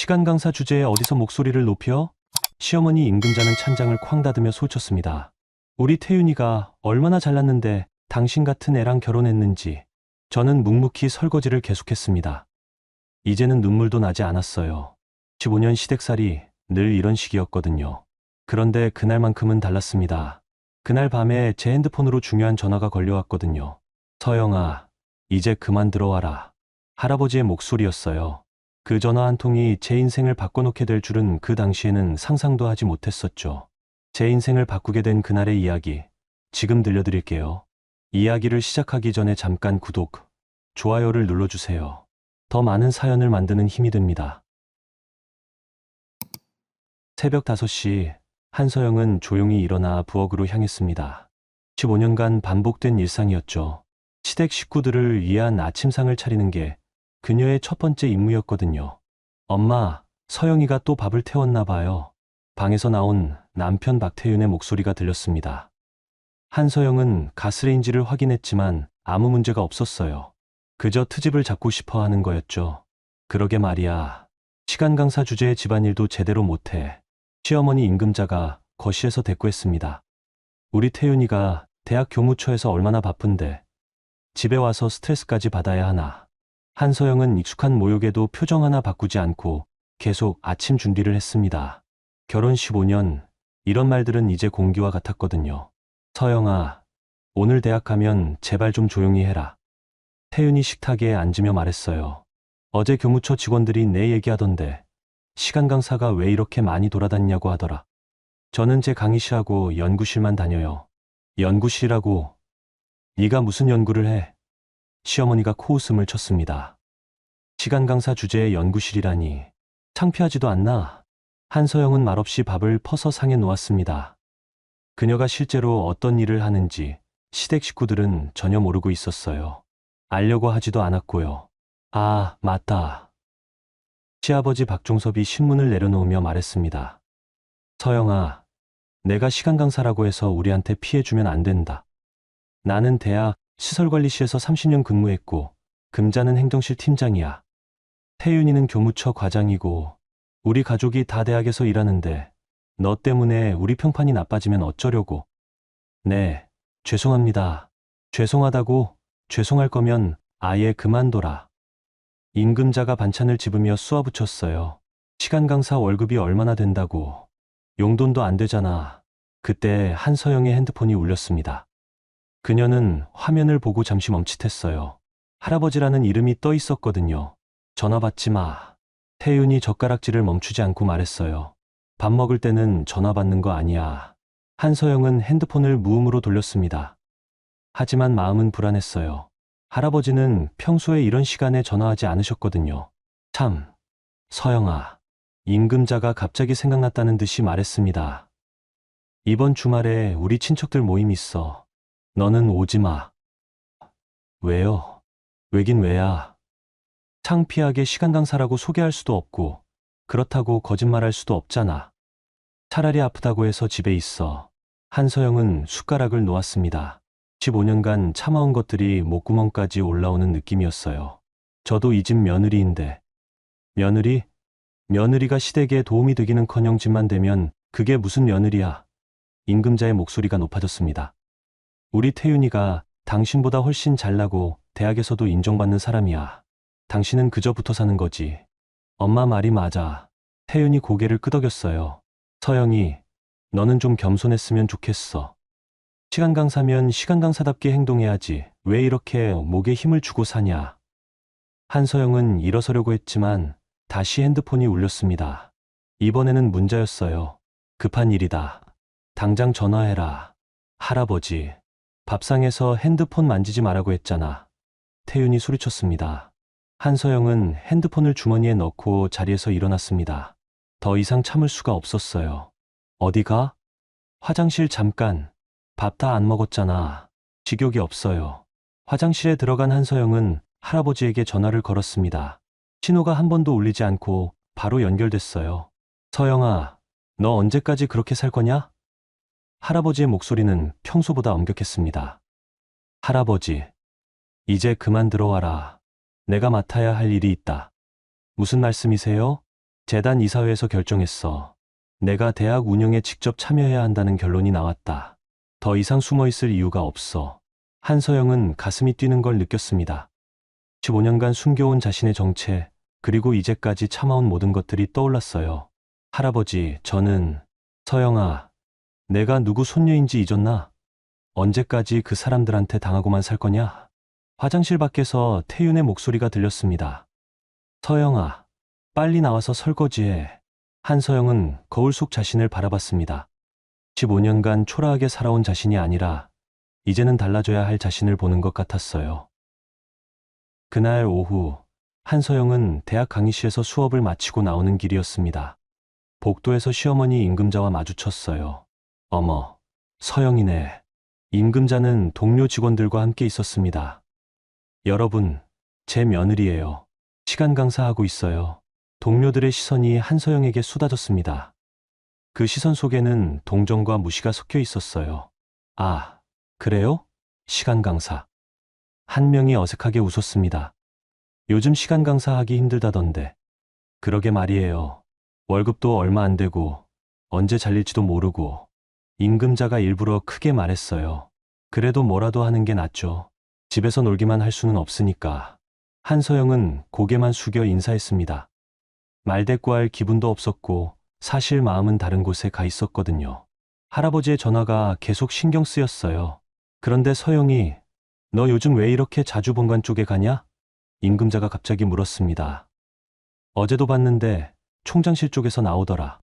시간 강사 주제에 어디서 목소리를 높여? 시어머니 임금자는 찬장을 쾅 닫으며 소쳤습니다. 우리 태윤이가 얼마나 잘났는데 당신 같은 애랑 결혼했는지. 저는 묵묵히 설거지를 계속했습니다. 이제는 눈물도 나지 않았어요. 15년 시댁살이 늘 이런 식이었거든요. 그런데 그날만큼은 달랐습니다. 그날 밤에 제 핸드폰으로 중요한 전화가 걸려왔거든요. 서영아, 이제 그만 들어와라. 할아버지의 목소리였어요. 그 전화 한 통이 제 인생을 바꿔놓게 될 줄은 그 당시에는 상상도 하지 못했었죠. 제 인생을 바꾸게 된 그날의 이야기, 지금 들려드릴게요. 이야기를 시작하기 전에 잠깐 구독, 좋아요를 눌러주세요. 더 많은 사연을 만드는 힘이 됩니다. 새벽 5시, 한서영은 조용히 일어나 부엌으로 향했습니다. 15년간 반복된 일상이었죠. 시댁 식구들을 위한 아침상을 차리는 게 그녀의 첫 번째 임무였거든요. 엄마, 서영이가 또 밥을 태웠나 봐요. 방에서 나온 남편 박태윤의 목소리가 들렸습니다. 한서영은 가스레인지를 확인했지만 아무 문제가 없었어요. 그저 트집을 잡고 싶어 하는 거였죠. 그러게 말이야. 시간 강사 주제의 집안일도 제대로 못해. 시어머니 임금자가 거실에서 대꾸했습니다. 우리 태윤이가 대학 교무처에서 얼마나 바쁜데 집에 와서 스트레스까지 받아야 하나. 한서영은 익숙한 모욕에도 표정 하나 바꾸지 않고 계속 아침 준비를 했습니다. 결혼 15년, 이런 말들은 이제 공기와 같았거든요. 서영아, 오늘 대학 가면 제발 좀 조용히 해라. 태윤이 식탁에 앉으며 말했어요. 어제 교무처 직원들이 내 얘기하던데 시간 강사가 왜 이렇게 많이 돌아다니냐고 하더라. 저는 제 강의실하고 연구실만 다녀요. 연구실이라고? 네가 무슨 연구를 해? 시어머니가 코웃음을 쳤습니다. 시간 강사 주제의 연구실이라니 창피하지도 않나? 한서영은 말없이 밥을 퍼서 상에 놓았습니다. 그녀가 실제로 어떤 일을 하는지 시댁 식구들은 전혀 모르고 있었어요. 알려고 하지도 않았고요. 아, 맞다. 시아버지 박종섭이 신문을 내려놓으며 말했습니다. 서영아, 내가 시간 강사라고 해서 우리한테 피해 주면 안 된다. 나는 대학 시설관리실에서 30년 근무했고 금자는 행정실 팀장이야. 태윤이는 교무처 과장이고 우리 가족이 다 대학에서 일하는데 너 때문에 우리 평판이 나빠지면 어쩌려고. 네, 죄송합니다. 죄송하다고? 죄송할 거면 아예 그만둬라. 임금자가 반찬을 집으며 쏘아붙였어요. 시간 강사 월급이 얼마나 된다고. 용돈도 안 되잖아. 그때 한서영의 핸드폰이 울렸습니다. 그녀는 화면을 보고 잠시 멈칫했어요. 할아버지라는 이름이 떠 있었거든요. 전화 받지 마. 태윤이 젓가락질을 멈추지 않고 말했어요. 밥 먹을 때는 전화 받는 거 아니야. 한서영은 핸드폰을 무음으로 돌렸습니다. 하지만 마음은 불안했어요. 할아버지는 평소에 이런 시간에 전화하지 않으셨거든요. 참, 서영아. 임금자가 갑자기 생각났다는 듯이 말했습니다. 이번 주말에 우리 친척들 모임 있어. 너는 오지 마. 왜요? 왜긴 왜야. 창피하게 시간 강사라고 소개할 수도 없고 그렇다고 거짓말할 수도 없잖아. 차라리 아프다고 해서 집에 있어. 한서영은 숟가락을 놓았습니다. 15년간 참아온 것들이 목구멍까지 올라오는 느낌이었어요. 저도 이 집 며느리인데. 며느리? 며느리가 시댁에 도움이 되기는커녕 집만 되면 그게 무슨 며느리야. 임금자의 목소리가 높아졌습니다. 우리 태윤이가 당신보다 훨씬 잘나고 대학에서도 인정받는 사람이야. 당신은 그저 붙어 사는 거지. 엄마 말이 맞아. 태윤이 고개를 끄덕였어요. 서영이, 너는 좀 겸손했으면 좋겠어. 시간 강사면 시간 강사답게 행동해야지. 왜 이렇게 목에 힘을 주고 사냐. 한서영은 일어서려고 했지만 다시 핸드폰이 울렸습니다. 이번에는 문자였어요. 급한 일이다. 당장 전화해라. 할아버지. 밥상에서 핸드폰 만지지 말라고 했잖아. 태윤이 소리쳤습니다. 한서영은 핸드폰을 주머니에 넣고 자리에서 일어났습니다. 더 이상 참을 수가 없었어요. 어디가? 화장실 잠깐. 밥 다 안 먹었잖아. 식욕이 없어요. 화장실에 들어간 한서영은 할아버지에게 전화를 걸었습니다. 신호가 한 번도 울리지 않고 바로 연결됐어요. 서영아, 너 언제까지 그렇게 살 거냐? 할아버지의 목소리는 평소보다 엄격했습니다. 할아버지, 이제 그만 들어와라. 내가 맡아야 할 일이 있다. 무슨 말씀이세요? 재단 이사회에서 결정했어. 내가 대학 운영에 직접 참여해야 한다는 결론이 나왔다. 더 이상 숨어 있을 이유가 없어. 한서영은 가슴이 뛰는 걸 느꼈습니다. 15년간 숨겨온 자신의 정체, 그리고 이제까지 참아온 모든 것들이 떠올랐어요. 할아버지, 저는, 서영아, 내가 누구 손녀인지 잊었나? 언제까지 그 사람들한테 당하고만 살 거냐? 화장실 밖에서 태윤의 목소리가 들렸습니다. 서영아, 빨리 나와서 설거지해. 한서영은 거울 속 자신을 바라봤습니다. 15년간 초라하게 살아온 자신이 아니라 이제는 달라져야 할 자신을 보는 것 같았어요. 그날 오후, 한서영은 대학 강의실에서 수업을 마치고 나오는 길이었습니다. 복도에서 시어머니 임금자와 마주쳤어요. 어머, 서영이네. 임금자는 동료 직원들과 함께 있었습니다. 여러분, 제 며느리예요. 시간 강사하고 있어요. 동료들의 시선이 한서영에게 쏟아졌습니다. 그 시선 속에는 동정과 무시가 섞여 있었어요. 아, 그래요? 시간 강사. 한 명이 어색하게 웃었습니다. 요즘 시간 강사하기 힘들다던데. 그러게 말이에요. 월급도 얼마 안 되고 언제 잘릴지도 모르고. 임금자가 일부러 크게 말했어요. 그래도 뭐라도 하는 게 낫죠. 집에서 놀기만 할 수는 없으니까. 한서영은 고개만 숙여 인사했습니다. 말대꾸할 기분도 없었고 사실 마음은 다른 곳에 가 있었거든요. 할아버지의 전화가 계속 신경 쓰였어요. 그런데 서영이, 너 요즘 왜 이렇게 자주 본관 쪽에 가냐? 임금자가 갑자기 물었습니다. 어제도 봤는데 총장실 쪽에서 나오더라.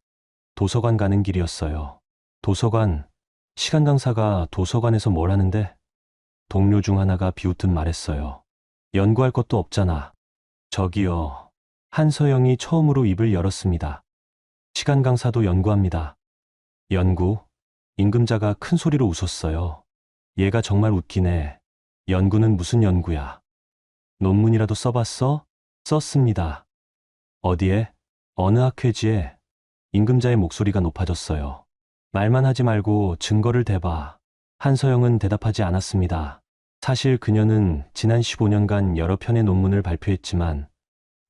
도서관 가는 길이었어요. 도서관, 시간 강사가 도서관에서 뭘 하는데? 동료 중 하나가 비웃듯 말했어요. 연구할 것도 없잖아. 저기요. 한서영이 처음으로 입을 열었습니다. 시간 강사도 연구합니다. 연구? 임금자가 큰 소리로 웃었어요. 얘가 정말 웃기네. 연구는 무슨 연구야? 논문이라도 써봤어? 썼습니다. 어디에? 어느 학회지에? 임금자의 목소리가 높아졌어요. 말만 하지 말고 증거를 대봐. 한서영은 대답하지 않았습니다. 사실 그녀는 지난 15년간 여러 편의 논문을 발표했지만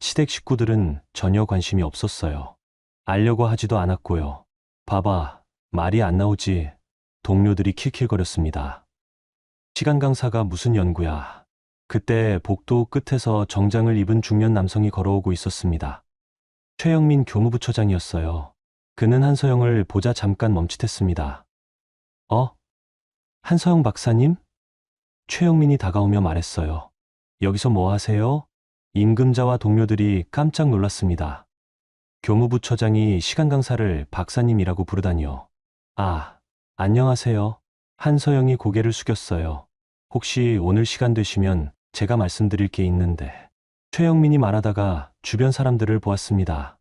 시댁 식구들은 전혀 관심이 없었어요. 알려고 하지도 않았고요. 봐봐, 말이 안 나오지. 동료들이 킬킬거렸습니다. 시간 강사가 무슨 연구야. 그때 복도 끝에서 정장을 입은 중년 남성이 걸어오고 있었습니다. 최영민 교무부처장이었어요. 그는 한서영을 보자 잠깐 멈칫했습니다. 한서영 박사님? 최영민이 다가오며 말했어요. 여기서 뭐 하세요? 임금자와 동료들이 깜짝 놀랐습니다. 교무부처장이 시간 강사를 박사님이라고 부르다니요. 아, 안녕하세요. 한서영이 고개를 숙였어요. 혹시 오늘 시간 되시면 제가 말씀드릴 게 있는데. 최영민이 말하다가 주변 사람들을 보았습니다.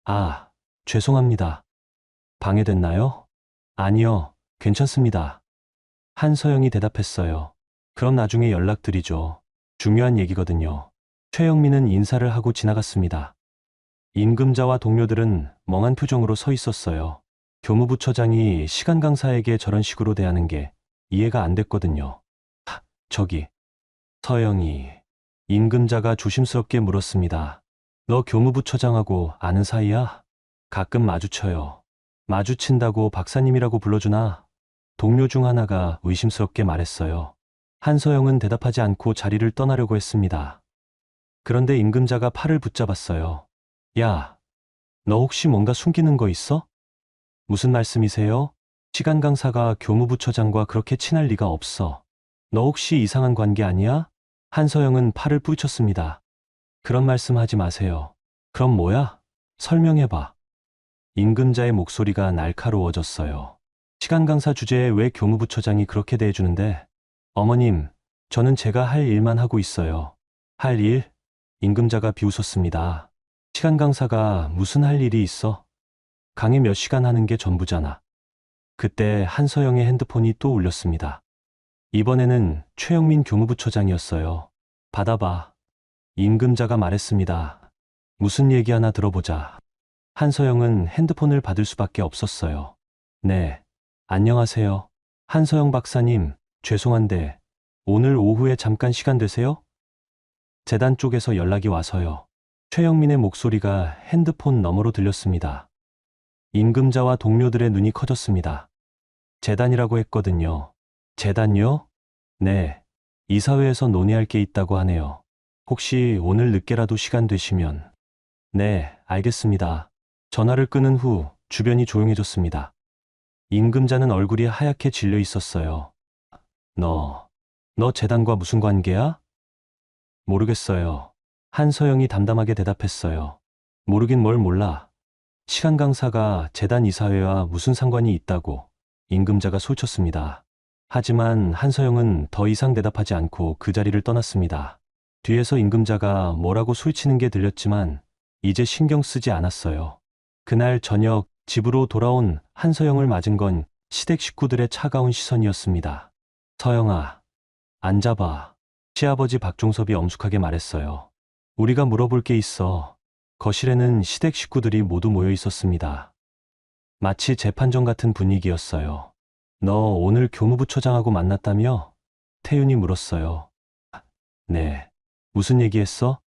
아, 죄송합니다. 방해됐나요? 아니요, 괜찮습니다. 한서영이 대답했어요. 그럼 나중에 연락드리죠. 중요한 얘기거든요. 최영민은 인사를 하고 지나갔습니다. 임금자와 동료들은 멍한 표정으로 서 있었어요. 교무부처장이 시간 강사에게 저런 식으로 대하는 게 이해가 안 됐거든요. 저기, 서영이. 임금자가 조심스럽게 물었습니다. 너 교무부처장하고 아는 사이야? 가끔 마주쳐요. 마주친다고 박사님이라고 불러주나? 동료 중 하나가 의심스럽게 말했어요. 한서영은 대답하지 않고 자리를 떠나려고 했습니다. 그런데 임금자가 팔을 붙잡았어요. 야, 너 혹시 뭔가 숨기는 거 있어? 무슨 말씀이세요? 시간 강사가 교무부처장과 그렇게 친할 리가 없어. 너 혹시 이상한 관계 아니야? 한서영은 팔을 뿌리쳤습니다. 그런 말씀 하지 마세요. 그럼 뭐야? 설명해봐. 임금자의 목소리가 날카로워졌어요. 시간 강사 주제에 왜 교무부처장이 그렇게 대해주는데? 어머님, 저는 제가 할 일만 하고 있어요. 할 일? 임금자가 비웃었습니다. 시간 강사가 무슨 할 일이 있어? 강의 몇 시간 하는 게 전부잖아. 그때 한서영의 핸드폰이 또 울렸습니다. 이번에는 최영민 교무부처장이었어요. 받아봐. 임금자가 말했습니다. 무슨 얘기 하나 들어보자. 한서영은 핸드폰을 받을 수밖에 없었어요. 네, 안녕하세요. 한서영 박사님, 죄송한데 오늘 오후에 잠깐 시간 되세요? 재단 쪽에서 연락이 와서요. 최영민의 목소리가 핸드폰 너머로 들렸습니다. 임금자와 동료들의 눈이 커졌습니다. 재단이라고 했거든요. 재단요? 네. 이사회에서 논의할 게 있다고 하네요. 혹시 오늘 늦게라도 시간 되시면. 네, 알겠습니다. 전화를 끊은 후 주변이 조용해졌습니다. 임금자는 얼굴이 하얗게 질려 있었어요. 너 재단과 무슨 관계야? 모르겠어요. 한서영이 담담하게 대답했어요. 모르긴 뭘 몰라. 시간 강사가 재단 이사회와 무슨 상관이 있다고 임금자가 소쳤습니다. 하지만 한서영은 더 이상 대답하지 않고 그 자리를 떠났습니다. 뒤에서 임금자가 뭐라고 소리치는 게 들렸지만 이제 신경 쓰지 않았어요. 그날 저녁 집으로 돌아온 한서영을 맞은 건 시댁 식구들의 차가운 시선이었습니다. 서영아, 앉아봐. 시아버지 박종섭이 엄숙하게 말했어요. 우리가 물어볼 게 있어. 거실에는 시댁 식구들이 모두 모여 있었습니다. 마치 재판정 같은 분위기였어요. 너 오늘 교무부처장하고 만났다며? 태윤이 물었어요. 네. 무슨 얘기했어?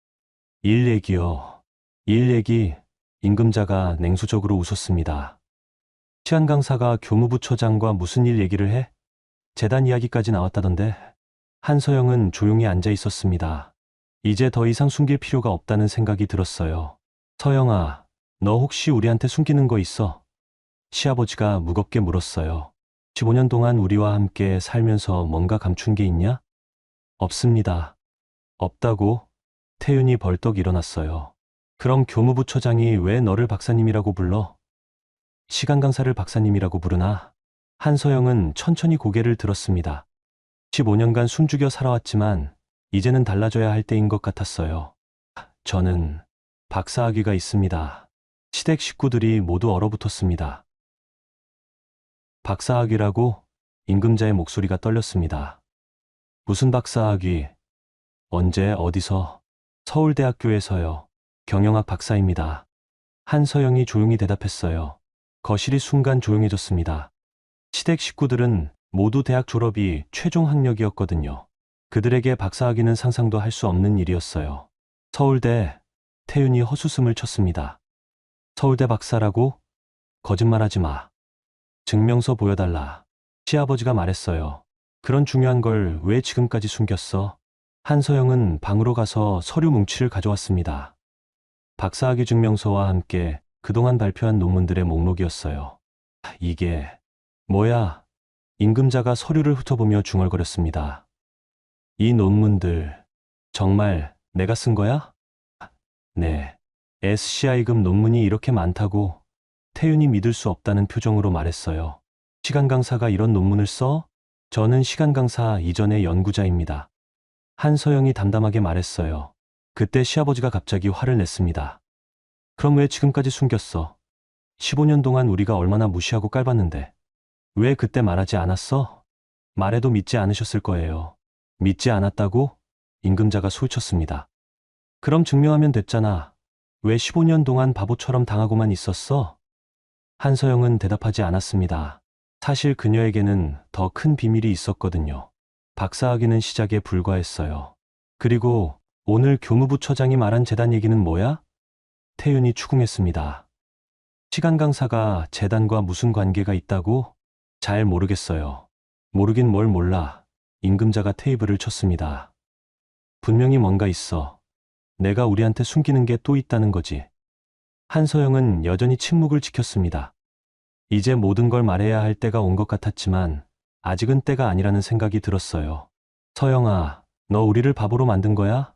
일 얘기요. 일 얘기. 임금자가 냉소적으로 웃었습니다. 시안 강사가 교무부처장과 무슨 일 얘기를 해? 재단 이야기까지 나왔다던데. 한서영은 조용히 앉아 있었습니다. 이제 더 이상 숨길 필요가 없다는 생각이 들었어요. 서영아, 너 혹시 우리한테 숨기는 거 있어? 시아버지가 무겁게 물었어요. 15년 동안 우리와 함께 살면서 뭔가 감춘 게 있냐? 없습니다. 없다고? 태윤이 벌떡 일어났어요. 그럼 교무부처장이 왜 너를 박사님이라고 불러? 시간 강사를 박사님이라고 부르나? 한서영은 천천히 고개를 들었습니다. 15년간 숨죽여 살아왔지만 이제는 달라져야 할 때인 것 같았어요. 저는 박사학위가 있습니다. 시댁 식구들이 모두 얼어붙었습니다. 박사학위라고? 임금자의 목소리가 떨렸습니다. 무슨 박사학위? 언제 어디서? 서울대학교에서요. 경영학 박사입니다. 한서영이 조용히 대답했어요. 거실이 순간 조용해졌습니다. 시댁 식구들은 모두 대학 졸업이 최종 학력이었거든요. 그들에게 박사학위는 상상도 할 수 없는 일이었어요. 서울대, 태윤이 헛웃음을 쳤습니다. 서울대 박사라고? 거짓말하지 마. 증명서 보여달라. 시아버지가 말했어요. 그런 중요한 걸 왜 지금까지 숨겼어? 한서영은 방으로 가서 서류 뭉치를 가져왔습니다. 박사학위 증명서와 함께 그동안 발표한 논문들의 목록이었어요. 이게 뭐야? 임금자가 서류를 훑어보며 중얼거렸습니다. 이 논문들 정말 내가 쓴 거야? 네. SCI급 논문이 이렇게 많다고 태윤이 믿을 수 없다는 표정으로 말했어요. 시간 강사가 이런 논문을 써? 저는 시간 강사 이전의 연구자입니다. 한서영이 담담하게 말했어요. 그때 시아버지가 갑자기 화를 냈습니다. 그럼 왜 지금까지 숨겼어? 15년 동안 우리가 얼마나 무시하고 깔봤는데. 왜 그때 말하지 않았어? 말해도 믿지 않으셨을 거예요. 믿지 않았다고? 임금자가 소리쳤습니다. 그럼 증명하면 됐잖아. 왜 15년 동안 바보처럼 당하고만 있었어? 한서영은 대답하지 않았습니다. 사실 그녀에게는 더 큰 비밀이 있었거든요. 박사학위는 시작에 불과했어요. 그리고 오늘 교무부처장이 말한 재단 얘기는 뭐야? 태윤이 추궁했습니다. 시간 강사가 재단과 무슨 관계가 있다고? 잘 모르겠어요. 모르긴 뭘 몰라. 임금자가 테이블을 쳤습니다. 분명히 뭔가 있어. 내가 우리한테 숨기는 게 또 있다는 거지. 한서영은 여전히 침묵을 지켰습니다. 이제 모든 걸 말해야 할 때가 온 것 같았지만 아직은 때가 아니라는 생각이 들었어요. 서영아, 너 우리를 바보로 만든 거야?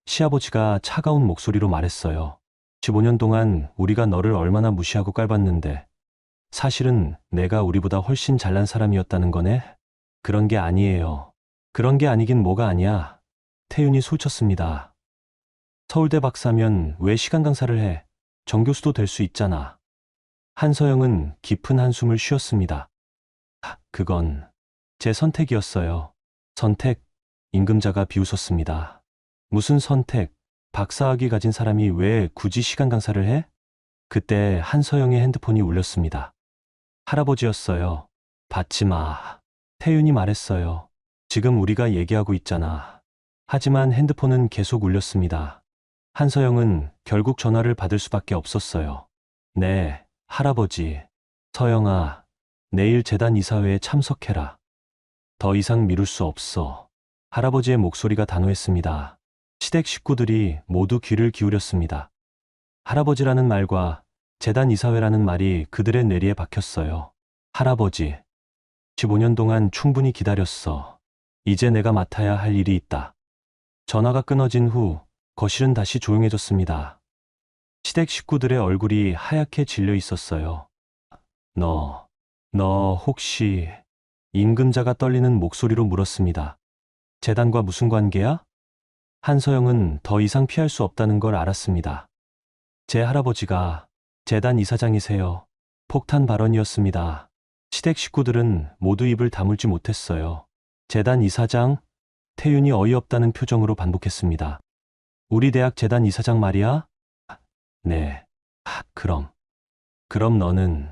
시아버지가 차가운 목소리로 말했어요. 15년 동안 우리가 너를 얼마나 무시하고 깔봤는데 사실은 내가 우리보다 훨씬 잘난 사람이었다는 거네? 그런 게 아니에요. 그런 게 아니긴 뭐가 아니야. 태윤이 소쳤습니다. 서울대 박사면 왜 시간 강사를 해? 정교수도 될 수 있잖아. 한서영은 깊은 한숨을 쉬었습니다. 그건 제 선택이었어요. 선택? 임금자가 비웃었습니다. 무슨 선택? 박사학위 가진 사람이 왜 굳이 시간 강사를 해? 그때 한서영의 핸드폰이 울렸습니다. 할아버지였어요. 받지 마. 태윤이 말했어요. 지금 우리가 얘기하고 있잖아. 하지만 핸드폰은 계속 울렸습니다. 한서영은 결국 전화를 받을 수밖에 없었어요. 네, 할아버지. 서영아, 내일 재단 이사회에 참석해라. 더 이상 미룰 수 없어. 할아버지의 목소리가 단호했습니다. 시댁 식구들이 모두 귀를 기울였습니다. 할아버지라는 말과 재단 이사회라는 말이 그들의 뇌리에 박혔어요. 할아버지, 15년 동안 충분히 기다렸어. 이제 내가 맡아야 할 일이 있다. 전화가 끊어진 후 거실은 다시 조용해졌습니다. 시댁 식구들의 얼굴이 하얗게 질려 있었어요. 너 혹시... 임금자가 떨리는 목소리로 물었습니다. 재단과 무슨 관계야? 한서영은 더 이상 피할 수 없다는 걸 알았습니다. 제 할아버지가 재단 이사장이세요. 폭탄 발언이었습니다. 시댁 식구들은 모두 입을 다물지 못했어요. 재단 이사장? 태윤이 어이없다는 표정으로 반복했습니다. 우리 대학 재단 이사장 말이야? 네. 그럼 너는...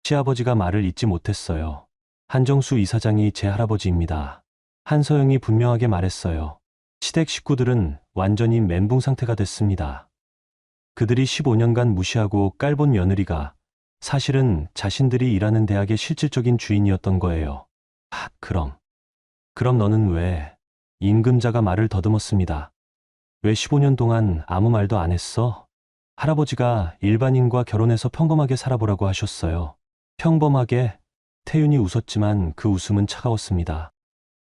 시아버지가 말을 잇지 못했어요. 한정수 이사장이 제 할아버지입니다. 한서영이 분명하게 말했어요. 시댁 식구들은 완전히 멘붕 상태가 됐습니다. 그들이 15년간 무시하고 깔본 며느리가 사실은 자신들이 일하는 대학의 실질적인 주인이었던 거예요. 그럼 너는 왜? 임금자가 말을 더듬었습니다. 왜 15년 동안 아무 말도 안 했어? 할아버지가 일반인과 결혼해서 평범하게 살아보라고 하셨어요. 평범하게? 태윤이 웃었지만 그 웃음은 차가웠습니다.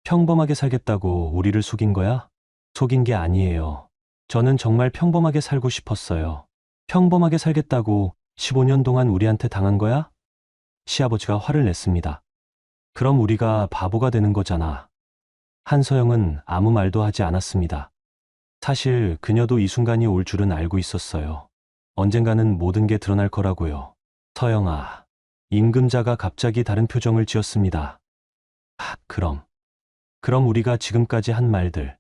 평범하게 살겠다고 우리를 속인 거야? 속인 게 아니에요. 저는 정말 평범하게 살고 싶었어요. 평범하게 살겠다고 15년 동안 우리한테 당한 거야? 시아버지가 화를 냈습니다. 그럼 우리가 바보가 되는 거잖아. 한서영은 아무 말도 하지 않았습니다. 사실 그녀도 이 순간이 올 줄은 알고 있었어요. 언젠가는 모든 게 드러날 거라고요. 서영아. 임금자가 갑자기 다른 표정을 지었습니다. 그럼 우리가 지금까지 한 말들.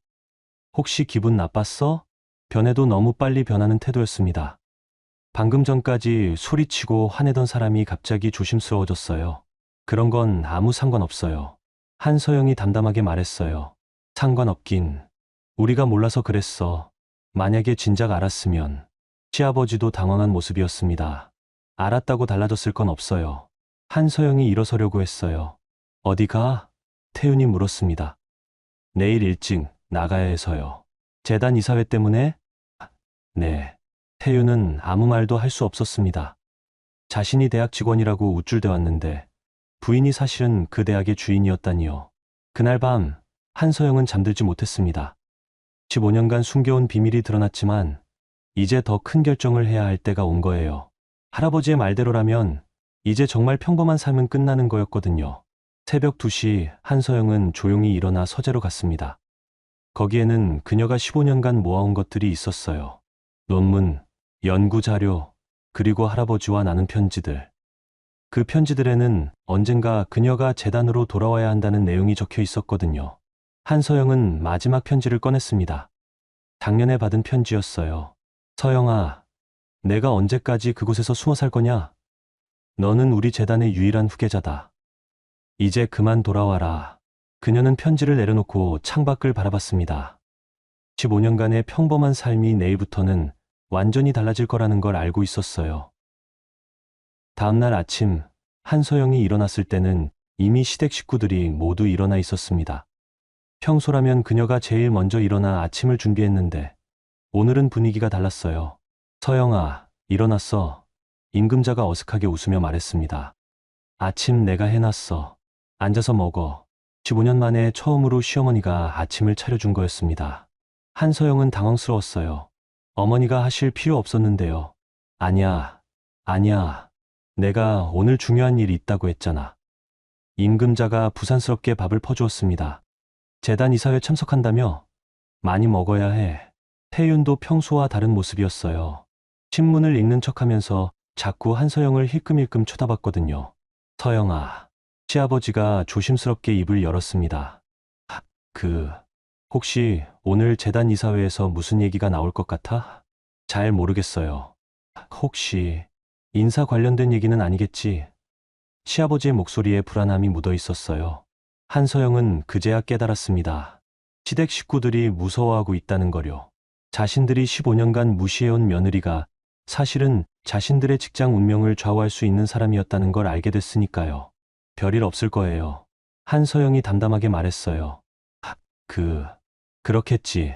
혹시 기분 나빴어? 변해도 너무 빨리 변하는 태도였습니다. 방금 전까지 소리치고 화내던 사람이 갑자기 조심스러워졌어요. 그런 건 아무 상관없어요. 한서영이 담담하게 말했어요. 상관없긴. 우리가 몰라서 그랬어. 만약에 진작 알았으면. 시아버지도 당황한 모습이었습니다. 알았다고 달라졌을 건 없어요. 한서영이 일어서려고 했어요. 어디 가? 태윤이 물었습니다. 내일 일찍 나가야 해서요. 재단 이사회 때문에? 네. 태윤은 아무 말도 할 수 없었습니다. 자신이 대학 직원이라고 우쭐대 왔는데 부인이 사실은 그 대학의 주인이었다니요. 그날 밤 한서영은 잠들지 못했습니다. 15년간 숨겨온 비밀이 드러났지만 이제 더 큰 결정을 해야 할 때가 온 거예요. 할아버지의 말대로라면 이제 정말 평범한 삶은 끝나는 거였거든요. 새벽 2시 한서영은 조용히 일어나 서재로 갔습니다. 거기에는 그녀가 15년간 모아온 것들이 있었어요. 논문, 연구자료, 그리고 할아버지와 나눈 편지들. 그 편지들에는 언젠가 그녀가 재단으로 돌아와야 한다는 내용이 적혀 있었거든요. 한서영은 마지막 편지를 꺼냈습니다. 작년에 받은 편지였어요. 서영아, 내가 언제까지 그곳에서 숨어 살 거냐? 너는 우리 재단의 유일한 후계자다. 이제 그만 돌아와라. 그녀는 편지를 내려놓고 창밖을 바라봤습니다. 15년간의 평범한 삶이 내일부터는 완전히 달라질 거라는 걸 알고 있었어요. 다음날 아침, 한서영이 일어났을 때는 이미 시댁 식구들이 모두 일어나 있었습니다. 평소라면 그녀가 제일 먼저 일어나 아침을 준비했는데 오늘은 분위기가 달랐어요. 서영아, 일어났어. 임금자가 어색하게 웃으며 말했습니다. 아침 내가 해놨어. 앉아서 먹어. 15년 만에 처음으로 시어머니가 아침을 차려준 거였습니다. 한서영은 당황스러웠어요. 어머니가 하실 필요 없었는데요. 아니야. 내가 오늘 중요한 일이 있다고 했잖아. 임금자가 부산스럽게 밥을 퍼주었습니다. 재단 이사회 참석한다며? 많이 먹어야 해. 태윤도 평소와 다른 모습이었어요. 신문을 읽는 척하면서 자꾸 한서영을 힐끔힐끔 쳐다봤거든요. 서영아. 시아버지가 조심스럽게 입을 열었습니다. 혹시 오늘 재단 이사회에서 무슨 얘기가 나올 것 같아? 잘 모르겠어요. 혹시 인사 관련된 얘기는 아니겠지? 시아버지의 목소리에 불안함이 묻어 있었어요. 한서영은 그제야 깨달았습니다. 시댁 식구들이 무서워하고 있다는 거요. 자신들이 15년간 무시해온 며느리가 사실은 자신들의 직장 운명을 좌우할 수 있는 사람이었다는 걸 알게 됐으니까요. 별일 없을 거예요. 한서영이 담담하게 말했어요. 그렇겠지.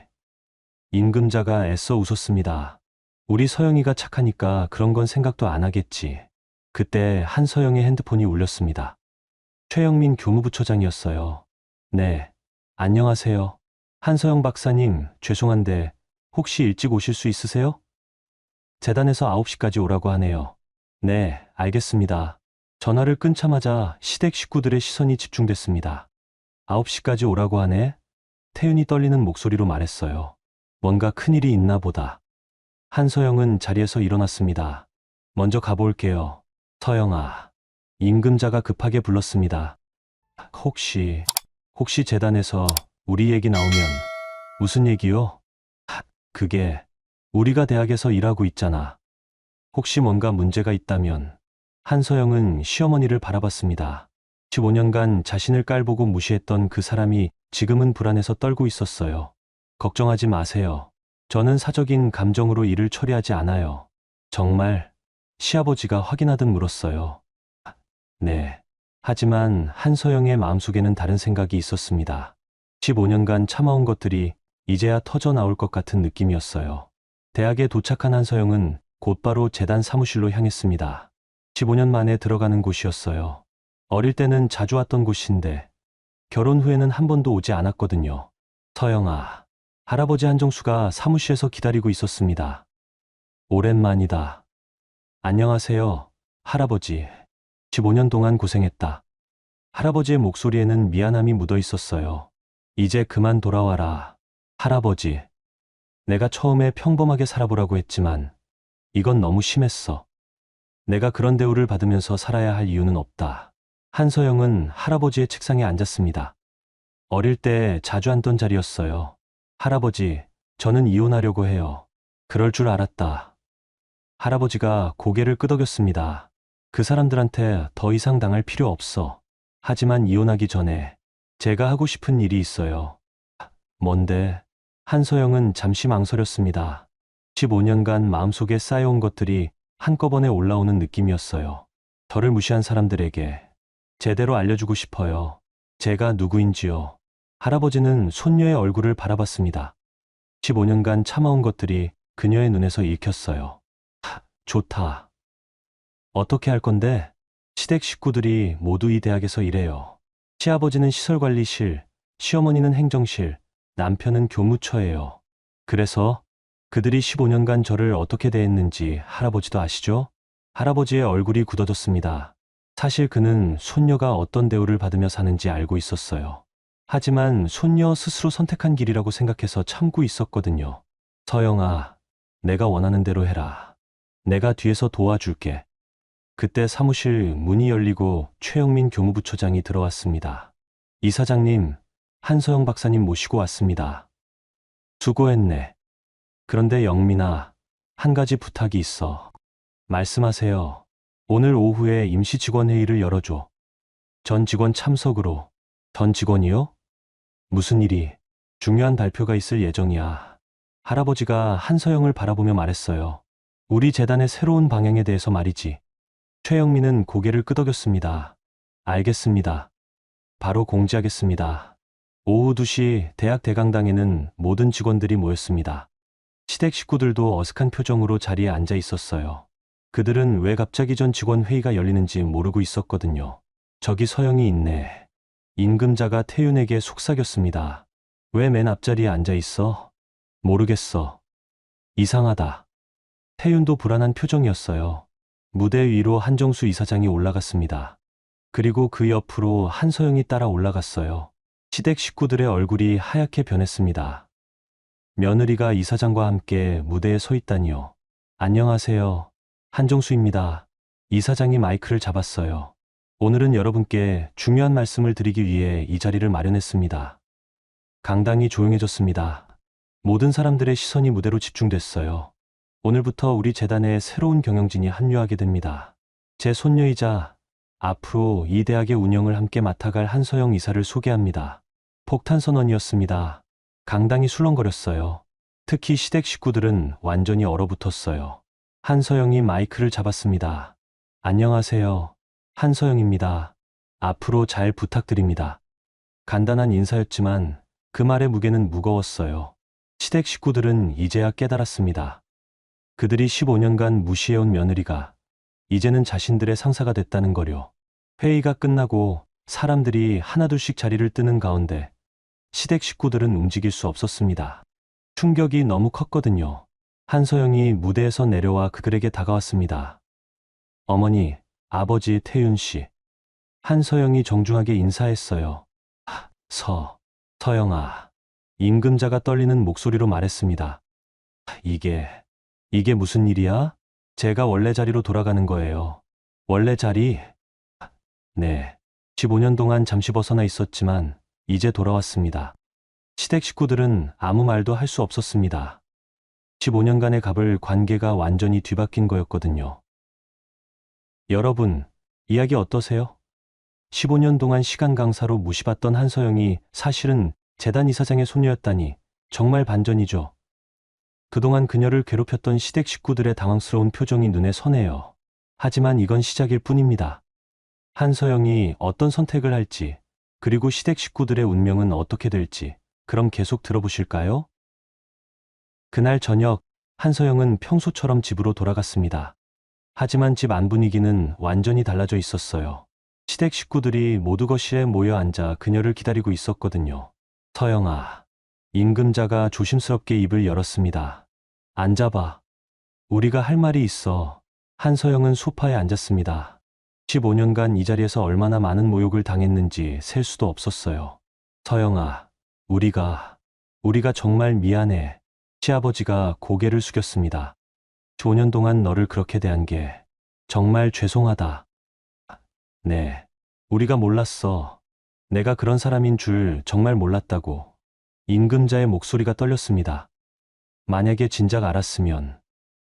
임금자가 애써 웃었습니다. 우리 서영이가 착하니까 그런 건 생각도 안 하겠지. 그때 한서영의 핸드폰이 울렸습니다. 최영민 교무부처장이었어요. 네, 안녕하세요. 한서영 박사님, 죄송한데 혹시 일찍 오실 수 있으세요? 재단에서 9시까지 오라고 하네요. 네, 알겠습니다. 전화를 끊자마자 시댁 식구들의 시선이 집중됐습니다. 9시까지 오라고 하네? 태윤이 떨리는 목소리로 말했어요. 뭔가 큰일이 있나 보다. 한서영은 자리에서 일어났습니다. 먼저 가볼게요. 서영아. 임금자가 급하게 불렀습니다. 혹시 재단에서 우리 얘기 나오면. 무슨 얘기요? 그게 우리가 대학에서 일하고 있잖아. 혹시 뭔가 문제가 있다면. 한서영은 시어머니를 바라봤습니다. 15년간 자신을 깔보고 무시했던 그 사람이 지금은 불안해서 떨고 있었어요. 걱정하지 마세요. 저는 사적인 감정으로 일을 처리하지 않아요. 정말? 시아버지가 확인하듯 물었어요. 네. 하지만 한서영의 마음속에는 다른 생각이 있었습니다. 15년간 참아온 것들이 이제야 터져 나올 것 같은 느낌이었어요. 대학에 도착한 한서영은 곧바로 재단 사무실로 향했습니다. 15년 만에 들어가는 곳이었어요. 어릴 때는 자주 왔던 곳인데 결혼 후에는 한 번도 오지 않았거든요. 서영아, 할아버지 한정수가 사무실에서 기다리고 있었습니다. 오랜만이다. 안녕하세요, 할아버지. 15년 동안 고생했다. 할아버지의 목소리에는 미안함이 묻어 있었어요. 이제 그만 돌아와라, 할아버지. 내가 처음에 평범하게 살아보라고 했지만 이건 너무 심했어. 내가 그런 대우를 받으면서 살아야 할 이유는 없다. 한서영은 할아버지의 책상에 앉았습니다. 어릴 때 자주 앉던 자리였어요. 할아버지, 저는 이혼하려고 해요. 그럴 줄 알았다. 할아버지가 고개를 끄덕였습니다. 그 사람들한테 더 이상 당할 필요 없어. 하지만 이혼하기 전에 제가 하고 싶은 일이 있어요. 뭔데? 한서영은 잠시 망설였습니다. 15년간 마음속에 쌓여온 것들이 한꺼번에 올라오는 느낌이었어요. 저를 무시한 사람들에게 제대로 알려주고 싶어요. 제가 누구인지요. 할아버지는 손녀의 얼굴을 바라봤습니다. 15년간 참아온 것들이 그녀의 눈에서 읽혔어요. 좋다. 어떻게 할 건데? 시댁 식구들이 모두 이 대학에서 일해요. 시아버지는 시설관리실, 시어머니는 행정실, 남편은 교무처예요. 그래서 그들이 15년간 저를 어떻게 대했는지 할아버지도 아시죠? 할아버지의 얼굴이 굳어졌습니다. 사실 그는 손녀가 어떤 대우를 받으며 사는지 알고 있었어요. 하지만 손녀 스스로 선택한 길이라고 생각해서 참고 있었거든요. 서영아, 내가 원하는 대로 해라. 내가 뒤에서 도와줄게. 그때 사무실 문이 열리고 최영민 교무부처장이 들어왔습니다. 이사장님, 한서영 박사님 모시고 왔습니다. 수고했네. 그런데 영민아, 한 가지 부탁이 있어. 말씀하세요. 오늘 오후에 임시 직원 회의를 열어줘. 전 직원 참석으로. 전 직원이요? 무슨 일이? 중요한 발표가 있을 예정이야. 할아버지가 한서영을 바라보며 말했어요. 우리 재단의 새로운 방향에 대해서 말이지. 최영민은 고개를 끄덕였습니다. 알겠습니다. 바로 공지하겠습니다. 오후 2시 대학 대강당에는 모든 직원들이 모였습니다. 시댁 식구들도 어색한 표정으로 자리에 앉아 있었어요. 그들은 왜 갑자기 전 직원 회의가 열리는지 모르고 있었거든요. 저기 서영이 있네. 임금자가 태윤에게 속삭였습니다. 왜 맨 앞자리에 앉아 있어? 모르겠어. 이상하다. 태윤도 불안한 표정이었어요. 무대 위로 한정수 이사장이 올라갔습니다. 그리고 그 옆으로 한서영이 따라 올라갔어요. 시댁 식구들의 얼굴이 하얗게 변했습니다. 며느리가 이사장과 함께 무대에 서 있다니요. 안녕하세요. 한정수입니다. 이사장이 마이크를 잡았어요. 오늘은 여러분께 중요한 말씀을 드리기 위해 이 자리를 마련했습니다. 강당이 조용해졌습니다. 모든 사람들의 시선이 무대로 집중됐어요. 오늘부터 우리 재단에 새로운 경영진이 합류하게 됩니다. 제 손녀이자 앞으로 이 대학의 운영을 함께 맡아갈 한서영 이사를 소개합니다. 폭탄 선언이었습니다. 강당이 술렁거렸어요. 특히 시댁 식구들은 완전히 얼어붙었어요. 한서영이 마이크를 잡았습니다. 안녕하세요. 한서영입니다. 앞으로 잘 부탁드립니다. 간단한 인사였지만 그 말의 무게는 무거웠어요. 시댁 식구들은 이제야 깨달았습니다. 그들이 15년간 무시해온 며느리가 이제는 자신들의 상사가 됐다는 거요. 회의가 끝나고 사람들이 하나둘씩 자리를 뜨는 가운데 시댁 식구들은 움직일 수 없었습니다. 충격이 너무 컸거든요. 한서영이 무대에서 내려와 그들에게 다가왔습니다. 어머니, 아버지 태윤 씨. 한서영이 정중하게 인사했어요. 서영아. 임금자가 떨리는 목소리로 말했습니다. 이게 무슨 일이야? 제가 원래 자리로 돌아가는 거예요. 원래 자리? 네. 15년 동안 잠시 벗어나 있었지만 이제 돌아왔습니다. 시댁 식구들은 아무 말도 할 수 없었습니다. 15년간의 갑을 관계가 완전히 뒤바뀐 거였거든요. 여러분, 이야기 어떠세요? 15년 동안 시간 강사로 무시받던 한서영이 사실은 재단 이사장의 소녀였다니 정말 반전이죠. 그동안 그녀를 괴롭혔던 시댁 식구들의 당황스러운 표정이 눈에 선해요. 하지만 이건 시작일 뿐입니다. 한서영이 어떤 선택을 할지, 그리고 시댁 식구들의 운명은 어떻게 될지, 그럼 계속 들어보실까요? 그날 저녁, 한서영은 평소처럼 집으로 돌아갔습니다. 하지만 집 안 분위기는 완전히 달라져 있었어요. 시댁 식구들이 모두 거실에 모여 앉아 그녀를 기다리고 있었거든요. 서영아. 임금자가 조심스럽게 입을 열었습니다. 앉아봐. 우리가 할 말이 있어. 한서영은 소파에 앉았습니다. 15년간 이 자리에서 얼마나 많은 모욕을 당했는지 셀 수도 없었어요. 서영아, 우리가 정말 미안해. 시아버지가 고개를 숙였습니다. 15년 동안 너를 그렇게 대한 게 정말 죄송하다. 네, 우리가 몰랐어. 내가 그런 사람인 줄 정말 몰랐다고. 임금자의 목소리가 떨렸습니다. 만약에 진작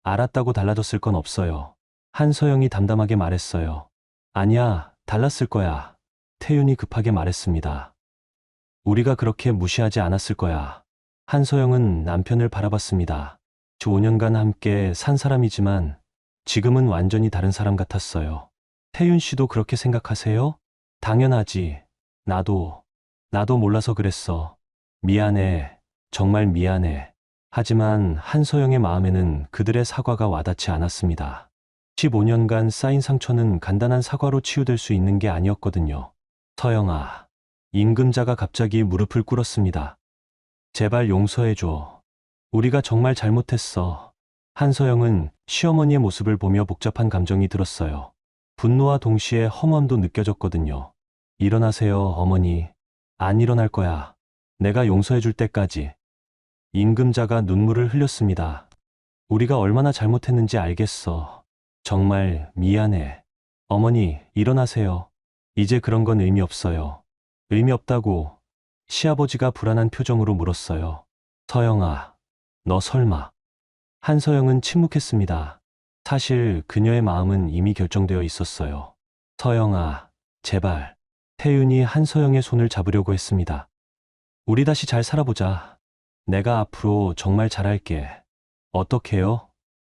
알았다고 달라졌을 건 없어요. 한서영이 담담하게 말했어요. 아니야, 달랐을 거야. 태윤이 급하게 말했습니다. 우리가 그렇게 무시하지 않았을 거야. 한서영은 남편을 바라봤습니다. 5년간 함께 산 사람이지만 지금은 완전히 다른 사람 같았어요. 태윤 씨도 그렇게 생각하세요? 당연하지. 나도 몰라서 그랬어. 미안해. 정말 미안해. 하지만 한서영의 마음에는 그들의 사과가 와닿지 않았습니다. 15년간 쌓인 상처는 간단한 사과로 치유될 수 있는 게 아니었거든요. 서영아. 임금자가 갑자기 무릎을 꿇었습니다. 제발 용서해줘. 우리가 정말 잘못했어. 한서영은 시어머니의 모습을 보며 복잡한 감정이 들었어요. 분노와 동시에 허무함도 느껴졌거든요. 일어나세요, 어머니. 안 일어날 거야. 내가 용서해줄 때까지. 임금자가 눈물을 흘렸습니다. 우리가 얼마나 잘못했는지 알겠어. 정말 미안해. 어머니, 일어나세요. 이제 그런 건 의미 없어요. 의미 없다고 시아버지가 불안한 표정으로 물었어요. 서영아, 너 설마. 한서영은 침묵했습니다. 사실 그녀의 마음은 이미 결정되어 있었어요. 서영아, 제발. 태윤이 한서영의 손을 잡으려고 했습니다. 우리 다시 잘 살아보자. 내가 앞으로 정말 잘할게. 어떡해요?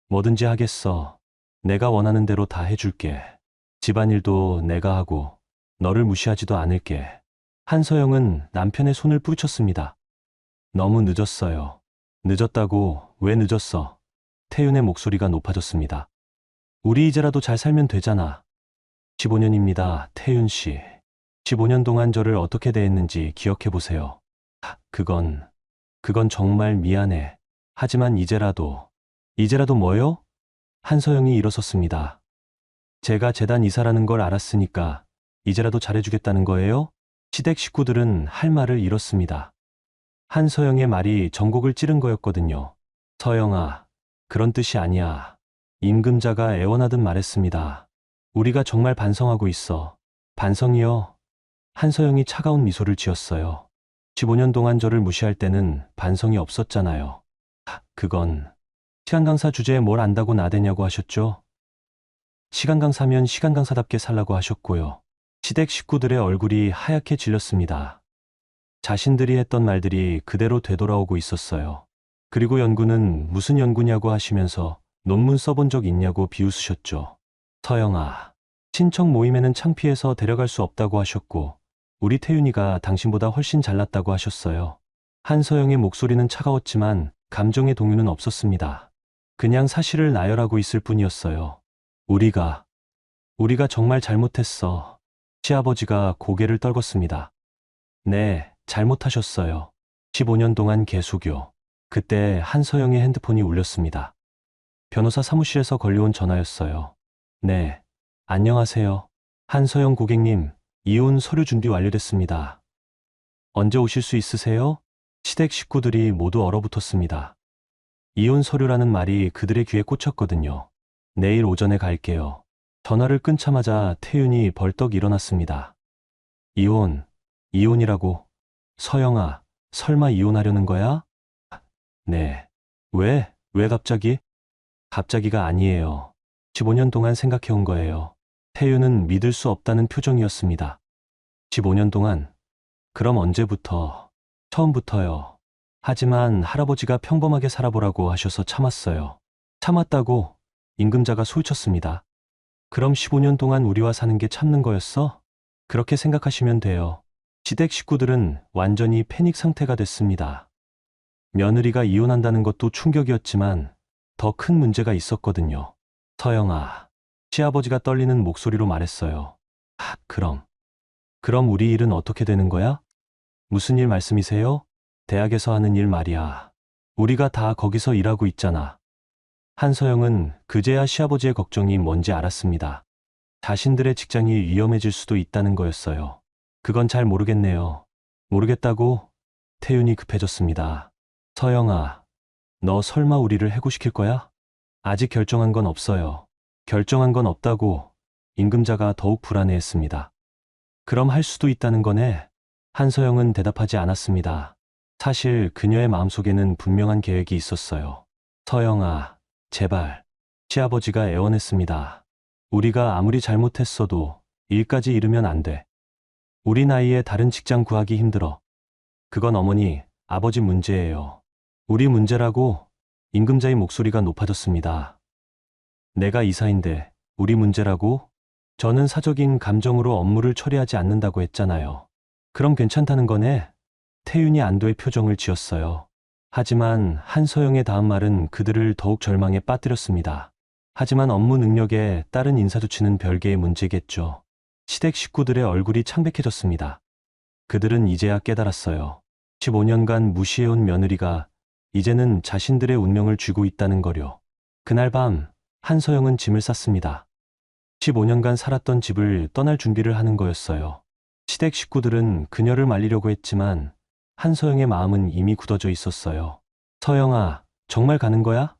뭐든지 하겠어. 내가 원하는 대로 다 해줄게. 집안일도 내가 하고 너를 무시하지도 않을게. 한서영은 남편의 손을 뿌리쳤습니다. 너무 늦었어요. 늦었다고 왜 늦었어? 태윤의 목소리가 높아졌습니다. 우리 이제라도 잘 살면 되잖아. 15년입니다, 태윤 씨. 15년 동안 저를 어떻게 대했는지 기억해보세요. 그건 정말 미안해. 하지만 이제라도 뭐요? 한서영이 일어섰습니다. 제가 재단 이사라는 걸 알았으니까 이제라도 잘해주겠다는 거예요? 시댁 식구들은 할 말을 잃었습니다. 한서영의 말이 전곡을 찌른 거였거든요. 서영아, 그런 뜻이 아니야. 임금자가 애원하듯 말했습니다. 우리가 정말 반성하고 있어. 반성이요? 한서영이 차가운 미소를 지었어요. 15년 동안 저를 무시할 때는 반성이 없었잖아요. 그건 시간 강사 주제에 뭘 안다고 나대냐고 하셨죠? 시간 강사면 시간 강사답게 살라고 하셨고요. 시댁 식구들의 얼굴이 하얗게 질렸습니다. 자신들이 했던 말들이 그대로 되돌아오고 있었어요. 그리고 연구는 무슨 연구냐고 하시면서 논문 써본 적 있냐고 비웃으셨죠. 서영아, 친척 모임에는 창피해서 데려갈 수 없다고 하셨고, 우리 태윤이가 당신보다 훨씬 잘났다고 하셨어요. 한서영의 목소리는 차가웠지만 감정의 동요는 없었습니다. 그냥 사실을 나열하고 있을 뿐이었어요. 우리가 정말 잘못했어. 시아버지가 고개를 떨궜습니다. 네, 잘못하셨어요. 15년 동안 개수교. 그때 한서영의 핸드폰이 울렸습니다. 변호사 사무실에서 걸려온 전화였어요. 네, 안녕하세요. 한서영 고객님, 이혼 서류 준비 완료됐습니다. 언제 오실 수 있으세요? 시댁 식구들이 모두 얼어붙었습니다. 이혼 서류라는 말이 그들의 귀에 꽂혔거든요. 내일 오전에 갈게요. 전화를 끊자마자 태윤이 벌떡 일어났습니다. 이혼이라고. 서영아, 설마 이혼하려는 거야? 네. 왜 갑자기? 갑자기가 아니에요. 15년 동안 생각해온 거예요. 태윤은 믿을 수 없다는 표정이었습니다. 15년 동안? 그럼 언제부터? 처음부터요. 하지만 할아버지가 평범하게 살아보라고 하셔서 참았어요. 참았다고 임금자가 소리쳤습니다. 그럼 15년 동안 우리와 사는 게 참는 거였어? 그렇게 생각하시면 돼요. 시댁 식구들은 완전히 패닉 상태가 됐습니다. 며느리가 이혼한다는 것도 충격이었지만 더 큰 문제가 있었거든요. 서영아, 시아버지가 떨리는 목소리로 말했어요. 그럼 우리 일은 어떻게 되는 거야? 무슨 일 말씀이세요? 대학에서 하는 일 말이야. 우리가 다 거기서 일하고 있잖아. 한서영은 그제야 시아버지의 걱정이 뭔지 알았습니다. 자신들의 직장이 위험해질 수도 있다는 거였어요. 그건 잘 모르겠네요. 모르겠다고? 태윤이 급해졌습니다. 서영아, 너 설마 우리를 해고시킬 거야? 아직 결정한 건 없어요. 결정한 건 없다고 임금자가 더욱 불안해했습니다. 그럼 할 수도 있다는 거네? 한서영은 대답하지 않았습니다. 사실 그녀의 마음속에는 분명한 계획이 있었어요. 서영아, 제발. 시아버지가 애원했습니다. 우리가 아무리 잘못했어도 일까지 잃으면 안 돼. 우리 나이에 다른 직장 구하기 힘들어. 그건 어머니, 아버지 문제예요. 우리 문제라고? 임금자의 목소리가 높아졌습니다. 내가 이사인데 우리 문제라고? 저는 사적인 감정으로 업무를 처리하지 않는다고 했잖아요. 그럼 괜찮다는 거네? 태윤이 안도의 표정을 지었어요. 하지만 한서영의 다음 말은 그들을 더욱 절망에 빠뜨렸습니다. 하지만 업무 능력에 따른 인사조치는 별개의 문제겠죠. 시댁 식구들의 얼굴이 창백해졌습니다. 그들은 이제야 깨달았어요. 15년간 무시해온 며느리가 이제는 자신들의 운명을 쥐고 있다는 거려. 그날 밤 한서영은 짐을 쌌습니다. 15년간 살았던 집을 떠날 준비를 하는 거였어요. 시댁 식구들은 그녀를 말리려고 했지만 한서영의 마음은 이미 굳어져 있었어요. 서영아, 정말 가는 거야?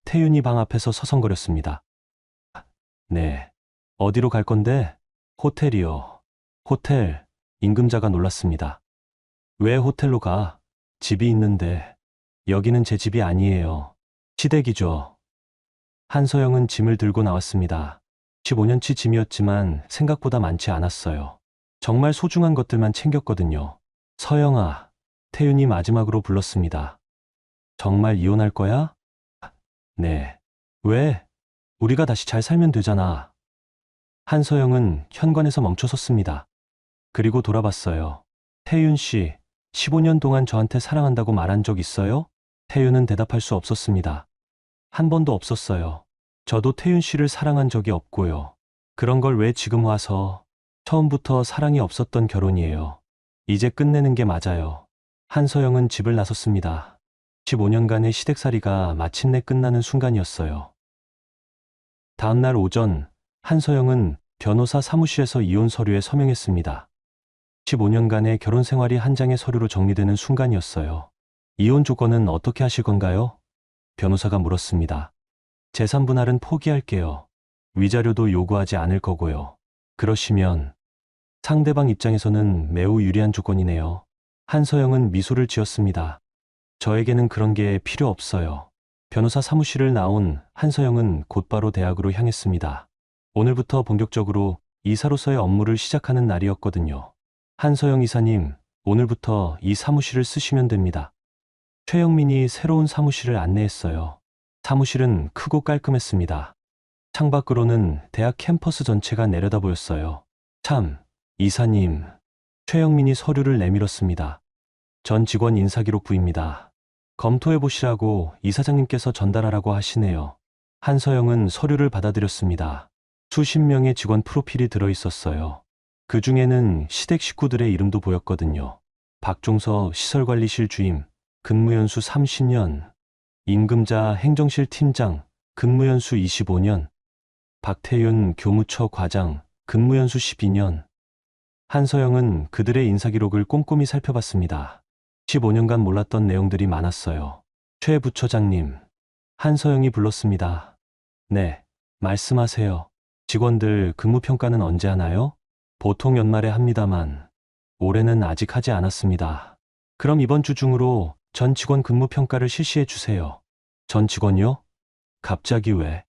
태윤이 방 앞에서 서성거렸습니다. 네. 어디로 갈 건데? 호텔이요. 호텔. 임금자가 놀랐습니다. 왜 호텔로 가? 집이 있는데. 여기는 제 집이 아니에요. 시댁이죠. 한서영은 짐을 들고 나왔습니다. 15년치 짐이었지만 생각보다 많지 않았어요. 정말 소중한 것들만 챙겼거든요. 서영아, 태윤이 마지막으로 불렀습니다. 정말 이혼할 거야? 네. 왜? 우리가 다시 잘 살면 되잖아. 한서영은 현관에서 멈춰섰습니다. 그리고 돌아봤어요. 태윤 씨, 15년 동안 저한테 사랑한다고 말한 적 있어요? 태윤은 대답할 수 없었습니다. 한 번도 없었어요. 저도 태윤 씨를 사랑한 적이 없고요. 그런 걸 왜 지금 와서? 처음부터 사랑이 없었던 결혼이에요. 이제 끝내는 게 맞아요. 한서영은 집을 나섰습니다. 15년간의 시댁살이가 마침내 끝나는 순간이었어요. 다음 날 오전, 한서영은 변호사 사무실에서 이혼 서류에 서명했습니다. 15년간의 결혼 생활이 한 장의 서류로 정리되는 순간이었어요. 이혼 조건은 어떻게 하실 건가요? 변호사가 물었습니다. 재산 분할은 포기할게요. 위자료도 요구하지 않을 거고요. 그러시면 상대방 입장에서는 매우 유리한 조건이네요. 한서영은 미소를 지었습니다. 저에게는 그런 게 필요 없어요. 변호사 사무실을 나온 한서영은 곧바로 대학으로 향했습니다. 오늘부터 본격적으로 이사로서의 업무를 시작하는 날이었거든요. 한서영 이사님, 오늘부터 이 사무실을 쓰시면 됩니다. 최영민이 새로운 사무실을 안내했어요. 사무실은 크고 깔끔했습니다. 창밖으로는 대학 캠퍼스 전체가 내려다 보였어요. 참, 이사님. 최영민이 서류를 내밀었습니다. 전 직원 인사기록부입니다. 검토해보시라고 이사장님께서 전달하라고 하시네요. 한서영은 서류를 받아들였습니다. 수십 명의 직원 프로필이 들어있었어요. 그 중에는 시댁 식구들의 이름도 보였거든요. 박종서 시설관리실 주임, 근무연수 30년, 임금자 행정실 팀장, 근무연수 25년, 박태윤 교무처 과장, 근무연수 12년. 한서영은 그들의 인사기록을 꼼꼼히 살펴봤습니다. 15년간 몰랐던 내용들이 많았어요. 최 부처장님, 한서영이 불렀습니다. 네, 말씀하세요. 직원들 근무평가는 언제 하나요? 보통 연말에 합니다만 올해는 아직 하지 않았습니다. 그럼 이번 주 중으로 전 직원 근무평가를 실시해 주세요. 전 직원요? 갑자기 왜?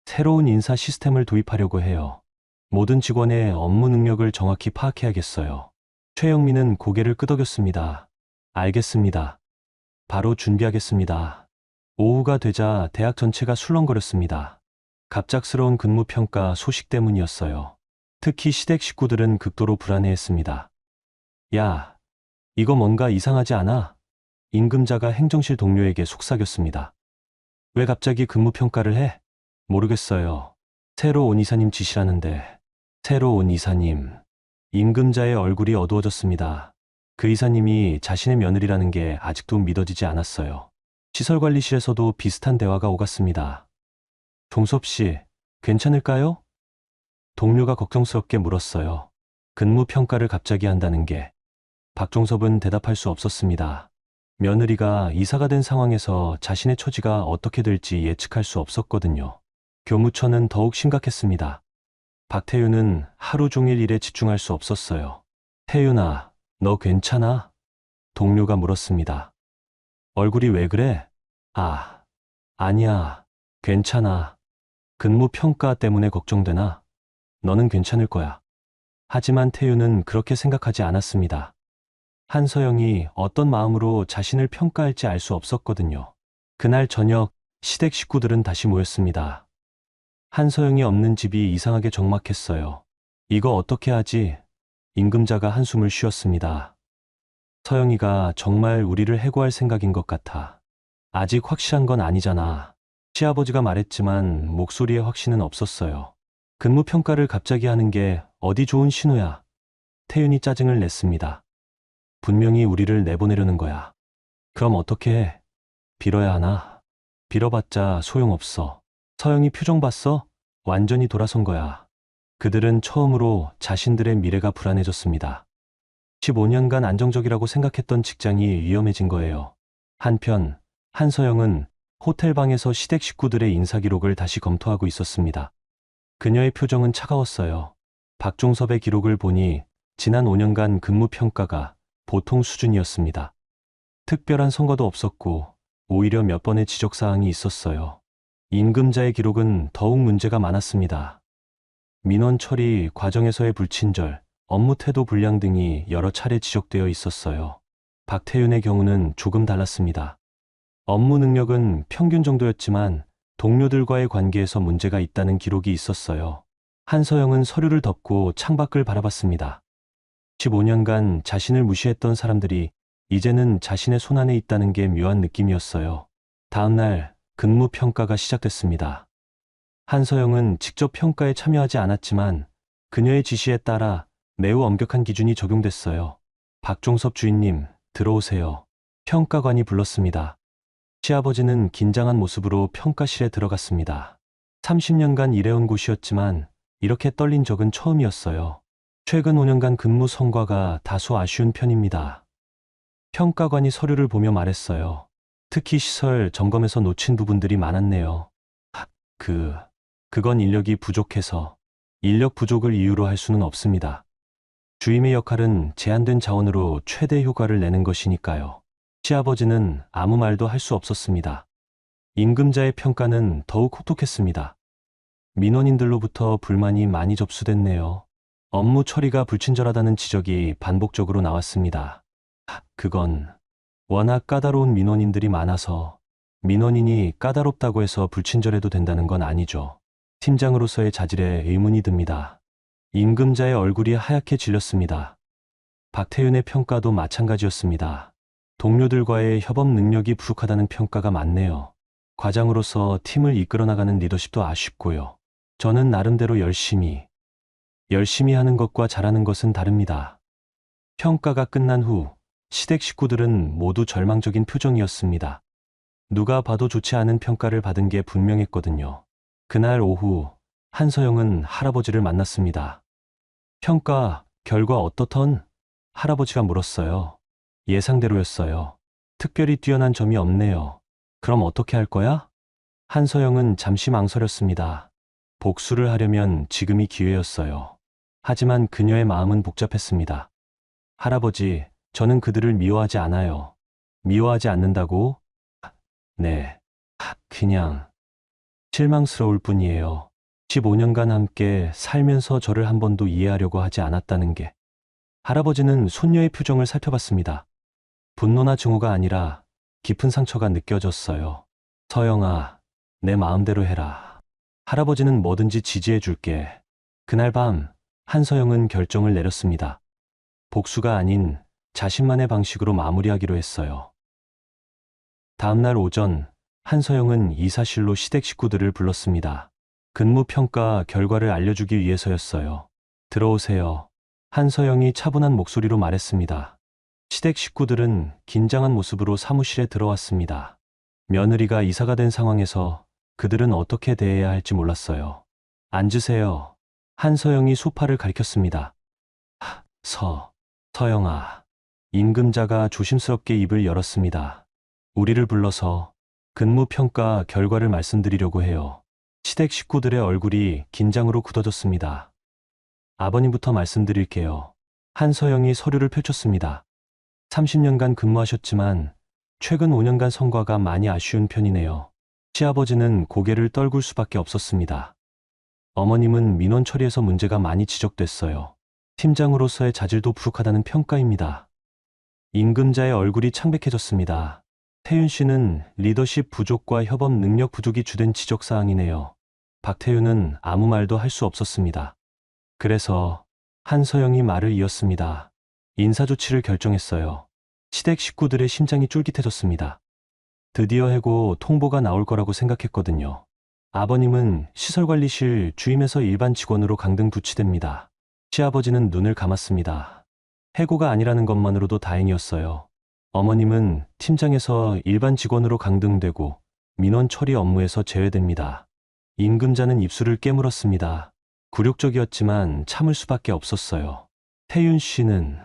새로운 인사 시스템을 도입하려고 해요. 모든 직원의 업무 능력을 정확히 파악해야겠어요. 최영민은 고개를 끄덕였습니다. 알겠습니다. 바로 준비하겠습니다. 오후가 되자 대학 전체가 술렁거렸습니다. 갑작스러운 근무평가 소식 때문이었어요. 특히 시댁 식구들은 극도로 불안해했습니다. 야, 이거 뭔가 이상하지 않아? 임금자가 행정실 동료에게 속삭였습니다. 왜 갑자기 근무평가를 해? 모르겠어요. 새로 온 이사님 지시라는데. 새로 온 이사님. 임금자의 얼굴이 어두워졌습니다. 그 이사님이 자신의 며느리라는 게 아직도 믿어지지 않았어요. 시설관리실에서도 비슷한 대화가 오갔습니다. 종섭 씨, 괜찮을까요? 동료가 걱정스럽게 물었어요. 근무평가를 갑자기 한다는 게. 박종섭은 대답할 수 없었습니다. 며느리가 이사가 된 상황에서 자신의 처지가 어떻게 될지 예측할 수 없었거든요. 교무처는 더욱 심각했습니다. 박태윤은 하루 종일 일에 집중할 수 없었어요. 태윤아, 너 괜찮아? 동료가 물었습니다. 얼굴이 왜 그래? 아니야. 괜찮아. 근무평가 때문에 걱정되나? 너는 괜찮을 거야. 하지만 태윤은 그렇게 생각하지 않았습니다. 한서영이 어떤 마음으로 자신을 평가할지 알 수 없었거든요. 그날 저녁 시댁 식구들은 다시 모였습니다. 한서영이 없는 집이 이상하게 적막했어요. 이거 어떻게 하지? 임금자가 한숨을 쉬었습니다. 서영이가 정말 우리를 해고할 생각인 것 같아. 아직 확실한 건 아니잖아. 시아버지가 말했지만 목소리에 확신은 없었어요. 근무평가를 갑자기 하는 게 어디 좋은 신호야. 태윤이 짜증을 냈습니다. 분명히 우리를 내보내려는 거야. 그럼 어떻게 해? 빌어야 하나? 빌어봤자 소용없어. 서영이 표정 봤어? 완전히 돌아선 거야. 그들은 처음으로 자신들의 미래가 불안해졌습니다. 15년간 안정적이라고 생각했던 직장이 위험해진 거예요. 한편 한서영은 호텔방에서 시댁 식구들의 인사기록을 다시 검토하고 있었습니다. 그녀의 표정은 차가웠어요. 박종섭의 기록을 보니 지난 5년간 근무평가가 보통 수준이었습니다. 특별한 선거도 없었고 오히려 몇 번의 지적사항이 있었어요. 임금자의 기록은 더욱 문제가 많았습니다. 민원 처리 과정에서의 불친절, 업무 태도 불량 등이 여러 차례 지적되어 있었어요. 박태윤의 경우는 조금 달랐습니다. 업무 능력은 평균 정도였지만 동료들과의 관계에서 문제가 있다는 기록이 있었어요. 한서영은 서류를 덮고 창밖을 바라봤습니다. 15년간 자신을 무시했던 사람들이 이제는 자신의 손안에 있다는 게 묘한 느낌이었어요. 다음 날 근무평가가 시작됐습니다. 한서영은 직접 평가에 참여하지 않았지만 그녀의 지시에 따라 매우 엄격한 기준이 적용됐어요. 박종섭 주인님, 들어오세요. 평가관이 불렀습니다. 시아버지는 긴장한 모습으로 평가실에 들어갔습니다. 30년간 일해온 곳이었지만 이렇게 떨린 적은 처음이었어요. 최근 5년간 근무 성과가 다소 아쉬운 편입니다. 평가관이 서류를 보며 말했어요. 특히 시설 점검에서 놓친 부분들이 많았네요. 그건 인력이 부족해서 인력 부족을 이유로 할 수는 없습니다. 주임의 역할은 제한된 자원으로 최대 효과를 내는 것이니까요. 시아버지는 아무 말도 할 수 없었습니다. 임금자의 평가는 더욱 혹독했습니다. 민원인들로부터 불만이 많이 접수됐네요. 업무 처리가 불친절하다는 지적이 반복적으로 나왔습니다. 그건 워낙 까다로운 민원인들이 많아서 민원인이 까다롭다고 해서 불친절해도 된다는 건 아니죠. 팀장으로서의 자질에 의문이 듭니다. 임금자의 얼굴이 하얗게 질렸습니다. 박태윤의 평가도 마찬가지였습니다. 동료들과의 협업 능력이 부족하다는 평가가 많네요. 과장으로서 팀을 이끌어 나가는 리더십도 아쉽고요. 저는 나름대로 열심히 하는 것과 잘하는 것은 다릅니다. 평가가 끝난 후 시댁 식구들은 모두 절망적인 표정이었습니다. 누가 봐도 좋지 않은 평가를 받은 게 분명했거든요. 그날 오후 한서영은 할아버지를 만났습니다. 평가 결과 어떻던? 할아버지가 물었어요. 예상대로였어요. 특별히 뛰어난 점이 없네요. 그럼 어떻게 할 거야? 한서영은 잠시 망설였습니다. 복수를 하려면 지금이 기회였어요. 하지만 그녀의 마음은 복잡했습니다. 할아버지, 저는 그들을 미워하지 않아요. 미워하지 않는다고? 네. 그냥 실망스러울 뿐이에요. 15년간 함께 살면서 저를 한 번도 이해하려고 하지 않았다는 게. 할아버지는 손녀의 표정을 살펴봤습니다. 분노나 증오가 아니라 깊은 상처가 느껴졌어요. 서영아, 내 마음대로 해라. 할아버지는 뭐든지 지지해 줄게. 그날 밤 한서영은 결정을 내렸습니다. 복수가 아닌 자신만의 방식으로 마무리하기로 했어요. 다음날 오전 한서영은 이사실로 시댁 식구들을 불렀습니다. 근무평가 결과를 알려주기 위해서였어요. 들어오세요. 한서영이 차분한 목소리로 말했습니다. 시댁 식구들은 긴장한 모습으로 사무실에 들어왔습니다. 며느리가 이사가 된 상황에서 그들은 어떻게 대해야 할지 몰랐어요. 앉으세요. 한서영이 소파를 가리켰습니다. 서영아. 임금자가 조심스럽게 입을 열었습니다. 우리를 불러서 근무평가 결과를 말씀드리려고 해요. 시댁 식구들의 얼굴이 긴장으로 굳어졌습니다. 아버님부터 말씀드릴게요. 한서영이 서류를 펼쳤습니다. 30년간 근무하셨지만 최근 5년간 성과가 많이 아쉬운 편이네요. 시아버지는 고개를 떨굴 수밖에 없었습니다. 어머님은 민원 처리에서 문제가 많이 지적됐어요. 팀장으로서의 자질도 부족하다는 평가입니다. 임금자의 얼굴이 창백해졌습니다. 태윤 씨는 리더십 부족과 협업 능력 부족이 주된 지적사항이네요. 박태윤은 아무 말도 할 수 없었습니다. 그래서 한서영이 말을 이었습니다. 인사조치를 결정했어요. 시댁 식구들의 심장이 쫄깃해졌습니다. 드디어 해고 통보가 나올 거라고 생각했거든요. 아버님은 시설관리실 주임에서 일반 직원으로 강등 부치됩니다. 시아버지는 눈을 감았습니다. 해고가 아니라는 것만으로도 다행이었어요. 어머님은 팀장에서 일반 직원으로 강등되고 민원 처리 업무에서 제외됩니다. 임금자는 입술을 깨물었습니다. 굴욕적이었지만 참을 수밖에 없었어요. 태윤 씨는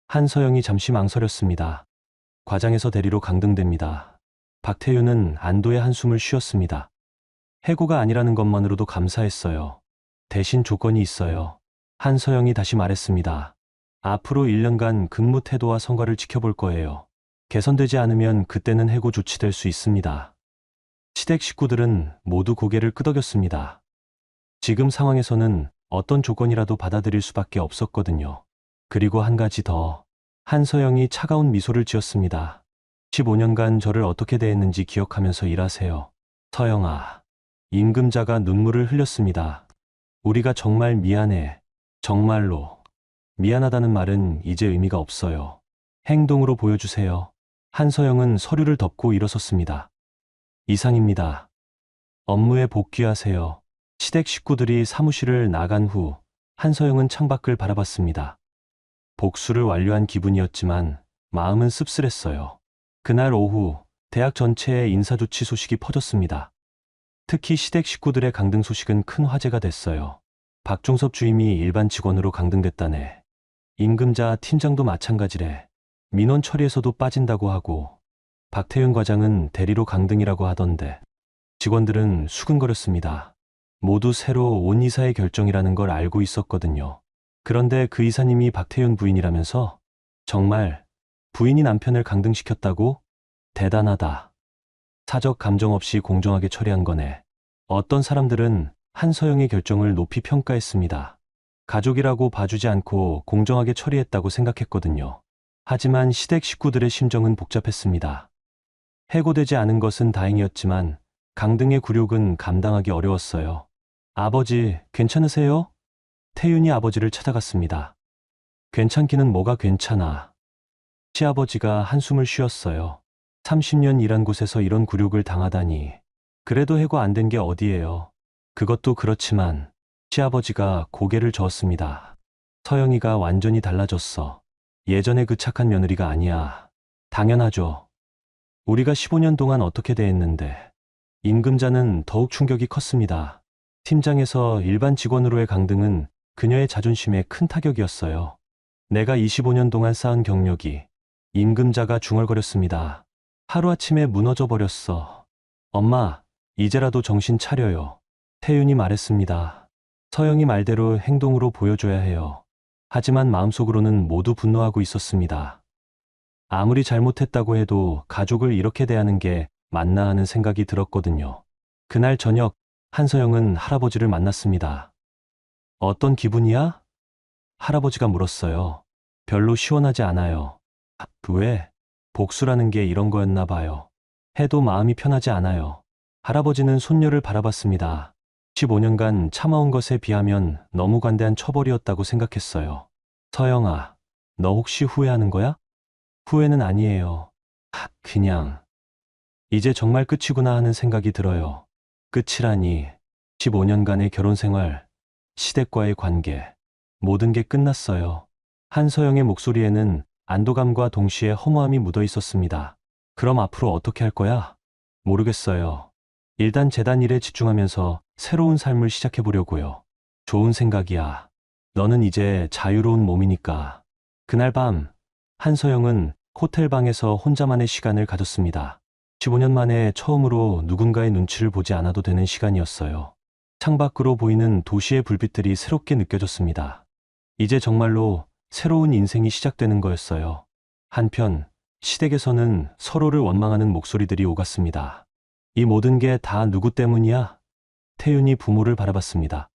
한서영이 잠시 망설였습니다. 과장에서 대리로 강등됩니다. 박태윤은 안도의 한숨을 쉬었습니다. 해고가 아니라는 것만으로도 감사했어요. 대신 조건이 있어요. 한서영이 다시 말했습니다. 앞으로 1년간 근무 태도와 성과를 지켜볼 거예요. 개선되지 않으면 그때는 해고 조치될 수 있습니다. 시댁 식구들은 모두 고개를 끄덕였습니다. 지금 상황에서는 어떤 조건이라도 받아들일 수밖에 없었거든요. 그리고 한 가지 더. 한서영이 차가운 미소를 지었습니다. 15년간 저를 어떻게 대했는지 기억하면서 일하세요. 서영아. 임금자가 눈물을 흘렸습니다. 우리가 정말 미안해. 정말로. 미안하다는 말은 이제 의미가 없어요. 행동으로 보여주세요. 한서영은 서류를 덮고 일어섰습니다. 이상입니다. 업무에 복귀하세요. 시댁 식구들이 사무실을 나간 후 한서영은 창밖을 바라봤습니다. 복수를 완료한 기분이었지만 마음은 씁쓸했어요. 그날 오후 대학 전체에 인사조치 소식이 퍼졌습니다. 특히 시댁 식구들의 강등 소식은 큰 화제가 됐어요. 박종섭 주임이 일반 직원으로 강등됐다네. 임금자 팀장도 마찬가지래. 민원 처리에서도 빠진다고 하고 박태윤 과장은 대리로 강등이라고 하던데 직원들은 수근거렸습니다. 모두 새로 온 이사의 결정이라는 걸 알고 있었거든요. 그런데 그 이사님이 박태윤 부인이라면서 정말 부인이 남편을 강등시켰다고? 대단하다. 사적 감정 없이 공정하게 처리한 거네. 어떤 사람들은 한서영의 결정을 높이 평가했습니다. 가족이라고 봐주지 않고 공정하게 처리했다고 생각했거든요. 하지만 시댁 식구들의 심정은 복잡했습니다. 해고되지 않은 것은 다행이었지만 강등의 굴욕은 감당하기 어려웠어요. 아버지, 괜찮으세요? 태윤이 아버지를 찾아갔습니다. 괜찮기는 뭐가 괜찮아. 시아버지가 한숨을 쉬었어요. 30년 일한 곳에서 이런 굴욕을 당하다니. 그래도 해고 안 된 게 어디예요. 그것도 그렇지만 시아버지가 고개를 저었습니다. 서영이가 완전히 달라졌어. 예전에 그 착한 며느리가 아니야. 당연하죠. 우리가 15년 동안 어떻게 대했는데. 임금자는 더욱 충격이 컸습니다. 팀장에서 일반 직원으로의 강등은 그녀의 자존심에 큰 타격이었어요. 내가 25년 동안 쌓은 경력이. 임금자가 중얼거렸습니다. 하루아침에 무너져 버렸어. 엄마, 이제라도 정신 차려요. 태윤이 말했습니다. 서영이 말대로 행동으로 보여줘야 해요. 하지만 마음속으로는 모두 분노하고 있었습니다. 아무리 잘못했다고 해도 가족을 이렇게 대하는 게 맞나 하는 생각이 들었거든요. 그날 저녁, 한서영은 할아버지를 만났습니다. 어떤 기분이야? 할아버지가 물었어요. 별로 시원하지 않아요. 왜? 복수라는 게 이런 거였나 봐요. 해도 마음이 편하지 않아요. 할아버지는 손녀를 바라봤습니다. 15년간 참아온 것에 비하면 너무 관대한 처벌이었다고 생각했어요. 서영아, 너 혹시 후회하는 거야? 후회는 아니에요. 그냥 이제 정말 끝이구나 하는 생각이 들어요. 끝이라니. 15년간의 결혼 생활, 시댁과의 관계, 모든 게 끝났어요. 한서영의 목소리에는 안도감과 동시에 허무함이 묻어 있었습니다. 그럼 앞으로 어떻게 할 거야? 모르겠어요. 일단 재단 일에 집중하면서 새로운 삶을 시작해 보려고요. 좋은 생각이야. 너는 이제 자유로운 몸이니까. 그날 밤, 한서영은 호텔 방에서 혼자만의 시간을 가졌습니다. 15년 만에 처음으로 누군가의 눈치를 보지 않아도 되는 시간이었어요. 창밖으로 보이는 도시의 불빛들이 새롭게 느껴졌습니다. 이제 정말로 새로운 인생이 시작되는 거였어요. 한편, 시댁에서는 서로를 원망하는 목소리들이 오갔습니다. 이 모든 게 다 누구 때문이야? 태윤이 부모를 바라봤습니다.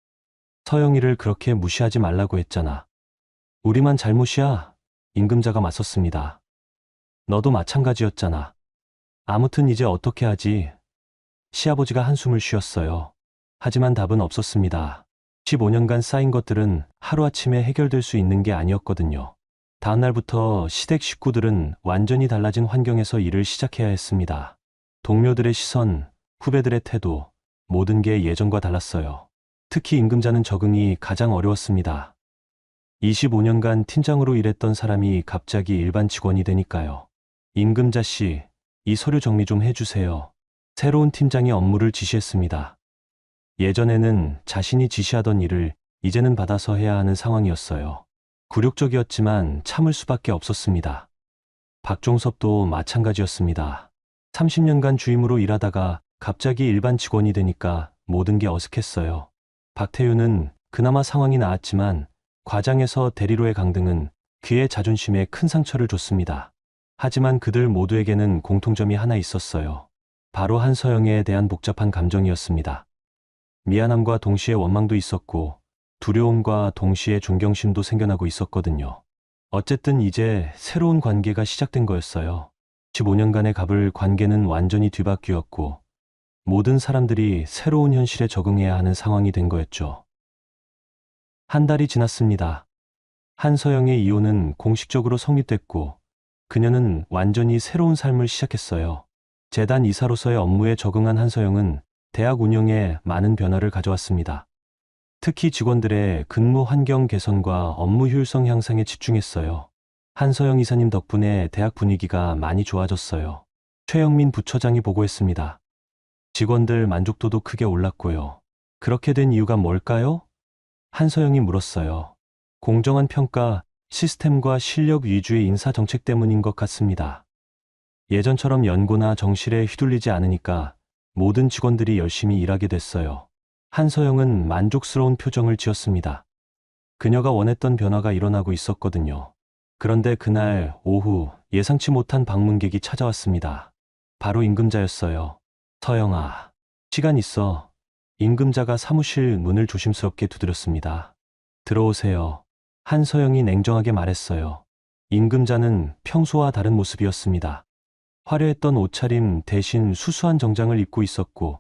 서영이를 그렇게 무시하지 말라고 했잖아. 우리만 잘못이야. 임금자가 맞섰습니다. 너도 마찬가지였잖아. 아무튼 이제 어떻게 하지? 시아버지가 한숨을 쉬었어요. 하지만 답은 없었습니다. 15년간 쌓인 것들은 하루아침에 해결될 수 있는 게 아니었거든요. 다음 날부터 시댁 식구들은 완전히 달라진 환경에서 일을 시작해야 했습니다. 동료들의 시선, 후배들의 태도, 모든 게 예전과 달랐어요. 특히 임금자는 적응이 가장 어려웠습니다. 25년간 팀장으로 일했던 사람이 갑자기 일반 직원이 되니까요. 임금자 씨, 이 서류 정리 좀 해주세요. 새로운 팀장이 업무를 지시했습니다. 예전에는 자신이 지시하던 일을 이제는 받아서 해야 하는 상황이었어요. 굴욕적이었지만 참을 수밖에 없었습니다. 박종섭도 마찬가지였습니다. 30년간 주임으로 일하다가 갑자기 일반 직원이 되니까 모든 게 어색했어요. 박태유는 그나마 상황이 나았지만 과장에서 대리로의 강등은 그의 자존심에 큰 상처를 줬습니다. 하지만 그들 모두에게는 공통점이 하나 있었어요. 바로 한서영에 대한 복잡한 감정이었습니다. 미안함과 동시에 원망도 있었고 두려움과 동시에 존경심도 생겨나고 있었거든요. 어쨌든 이제 새로운 관계가 시작된 거였어요. 15년간의 갑을 관계는 완전히 뒤바뀌었고 모든 사람들이 새로운 현실에 적응해야 하는 상황이 된 거였죠. 한 달이 지났습니다. 한서영의 이혼은 공식적으로 성립됐고 그녀는 완전히 새로운 삶을 시작했어요. 재단 이사로서의 업무에 적응한 한서영은 대학 운영에 많은 변화를 가져왔습니다. 특히 직원들의 근무 환경 개선과 업무 효율성 향상에 집중했어요. 한서영 이사님 덕분에 대학 분위기가 많이 좋아졌어요. 최영민 부처장이 보고했습니다. 직원들 만족도도 크게 올랐고요. 그렇게 된 이유가 뭘까요? 한서영이 물었어요. 공정한 평가, 시스템과 실력 위주의 인사 정책 때문인 것 같습니다. 예전처럼 연고나 정실에 휘둘리지 않으니까 모든 직원들이 열심히 일하게 됐어요. 한서영은 만족스러운 표정을 지었습니다. 그녀가 원했던 변화가 일어나고 있었거든요. 그런데 그날 오후 예상치 못한 방문객이 찾아왔습니다. 바로 임금자였어요. 서영아, 시간 있어. 임금자가 사무실 문을 조심스럽게 두드렸습니다. 들어오세요. 한서영이 냉정하게 말했어요. 임금자는 평소와 다른 모습이었습니다. 화려했던 옷차림 대신 수수한 정장을 입고 있었고,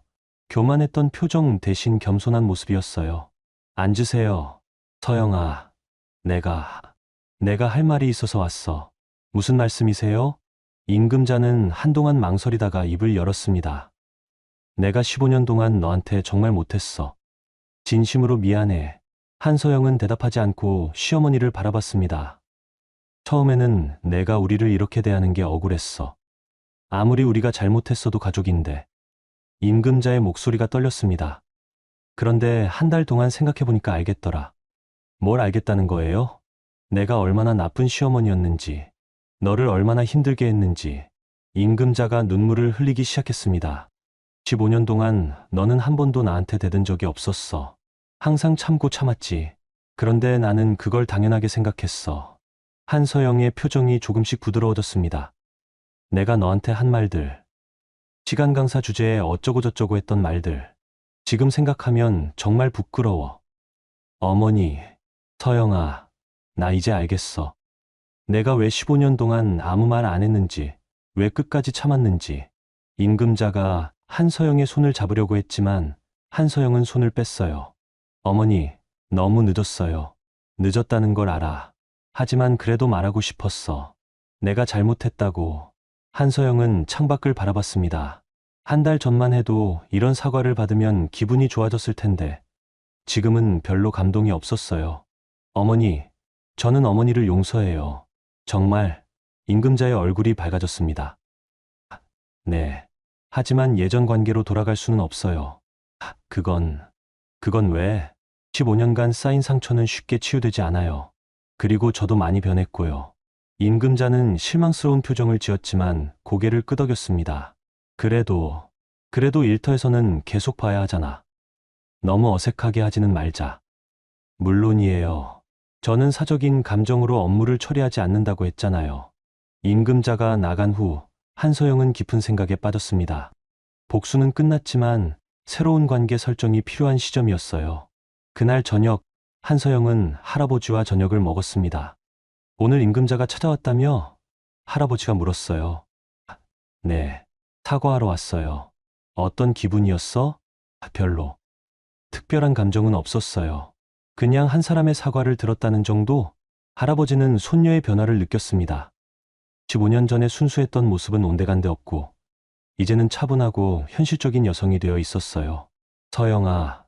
교만했던 표정 대신 겸손한 모습이었어요. 앉으세요. 서영아, 내가 할 말이 있어서 왔어. 무슨 말씀이세요? 임금자는 한동안 망설이다가 입을 열었습니다. 내가 15년 동안 너한테 정말 못했어. 진심으로 미안해. 한서영은 대답하지 않고 시어머니를 바라봤습니다. 처음에는 내가 우리를 이렇게 대하는 게 억울했어. 아무리 우리가 잘못했어도 가족인데. 임금자의 목소리가 떨렸습니다. 그런데 한 달 동안 생각해보니까 알겠더라. 뭘 알겠다는 거예요? 내가 얼마나 나쁜 시어머니였는지, 너를 얼마나 힘들게 했는지. 임금자가 눈물을 흘리기 시작했습니다. 15년 동안 너는 한 번도 나한테 대든 적이 없었어. 항상 참고 참았지. 그런데 나는 그걸 당연하게 생각했어. 한서영의 표정이 조금씩 부드러워졌습니다. 내가 너한테 한 말들, 시간 강사 주제에 어쩌고저쩌고 했던 말들, 지금 생각하면 정말 부끄러워. 어머니, 서영아, 나 이제 알겠어. 내가 왜 15년 동안 아무 말 안 했는지, 왜 끝까지 참았는지. 임금자가 한서영의 손을 잡으려고 했지만 한서영은 손을 뺐어요. 어머니, 너무 늦었어요. 늦었다는 걸 알아. 하지만 그래도 말하고 싶었어. 내가 잘못했다고. 한서영은 창밖을 바라봤습니다. 한 달 전만 해도 이런 사과를 받으면 기분이 좋아졌을 텐데 지금은 별로 감동이 없었어요. 어머니, 저는 어머니를 용서해요. 정말. 임금자의 얼굴이 밝아졌습니다. 네. 하지만 예전 관계로 돌아갈 수는 없어요. 그건 왜? 15년간 쌓인 상처는 쉽게 치유되지 않아요. 그리고 저도 많이 변했고요. 임금자는 실망스러운 표정을 지었지만 고개를 끄덕였습니다. 그래도 일터에서는 계속 봐야 하잖아. 너무 어색하게 하지는 말자. 물론이에요. 저는 사적인 감정으로 업무를 처리하지 않는다고 했잖아요. 임금자가 나간 후 한서영은 깊은 생각에 빠졌습니다. 복수는 끝났지만 새로운 관계 설정이 필요한 시점이었어요. 그날 저녁, 한서영은 할아버지와 저녁을 먹었습니다. 오늘 임금자가 찾아왔다며? 할아버지가 물었어요. 네, 사과하러 왔어요. 어떤 기분이었어? 별로. 특별한 감정은 없었어요. 그냥 한 사람의 사과를 들었다는 정도? 할아버지는 손녀의 변화를 느꼈습니다. 15년 전에 순수했던 모습은 온데간데 없고, 이제는 차분하고 현실적인 여성이 되어 있었어요. 서영아,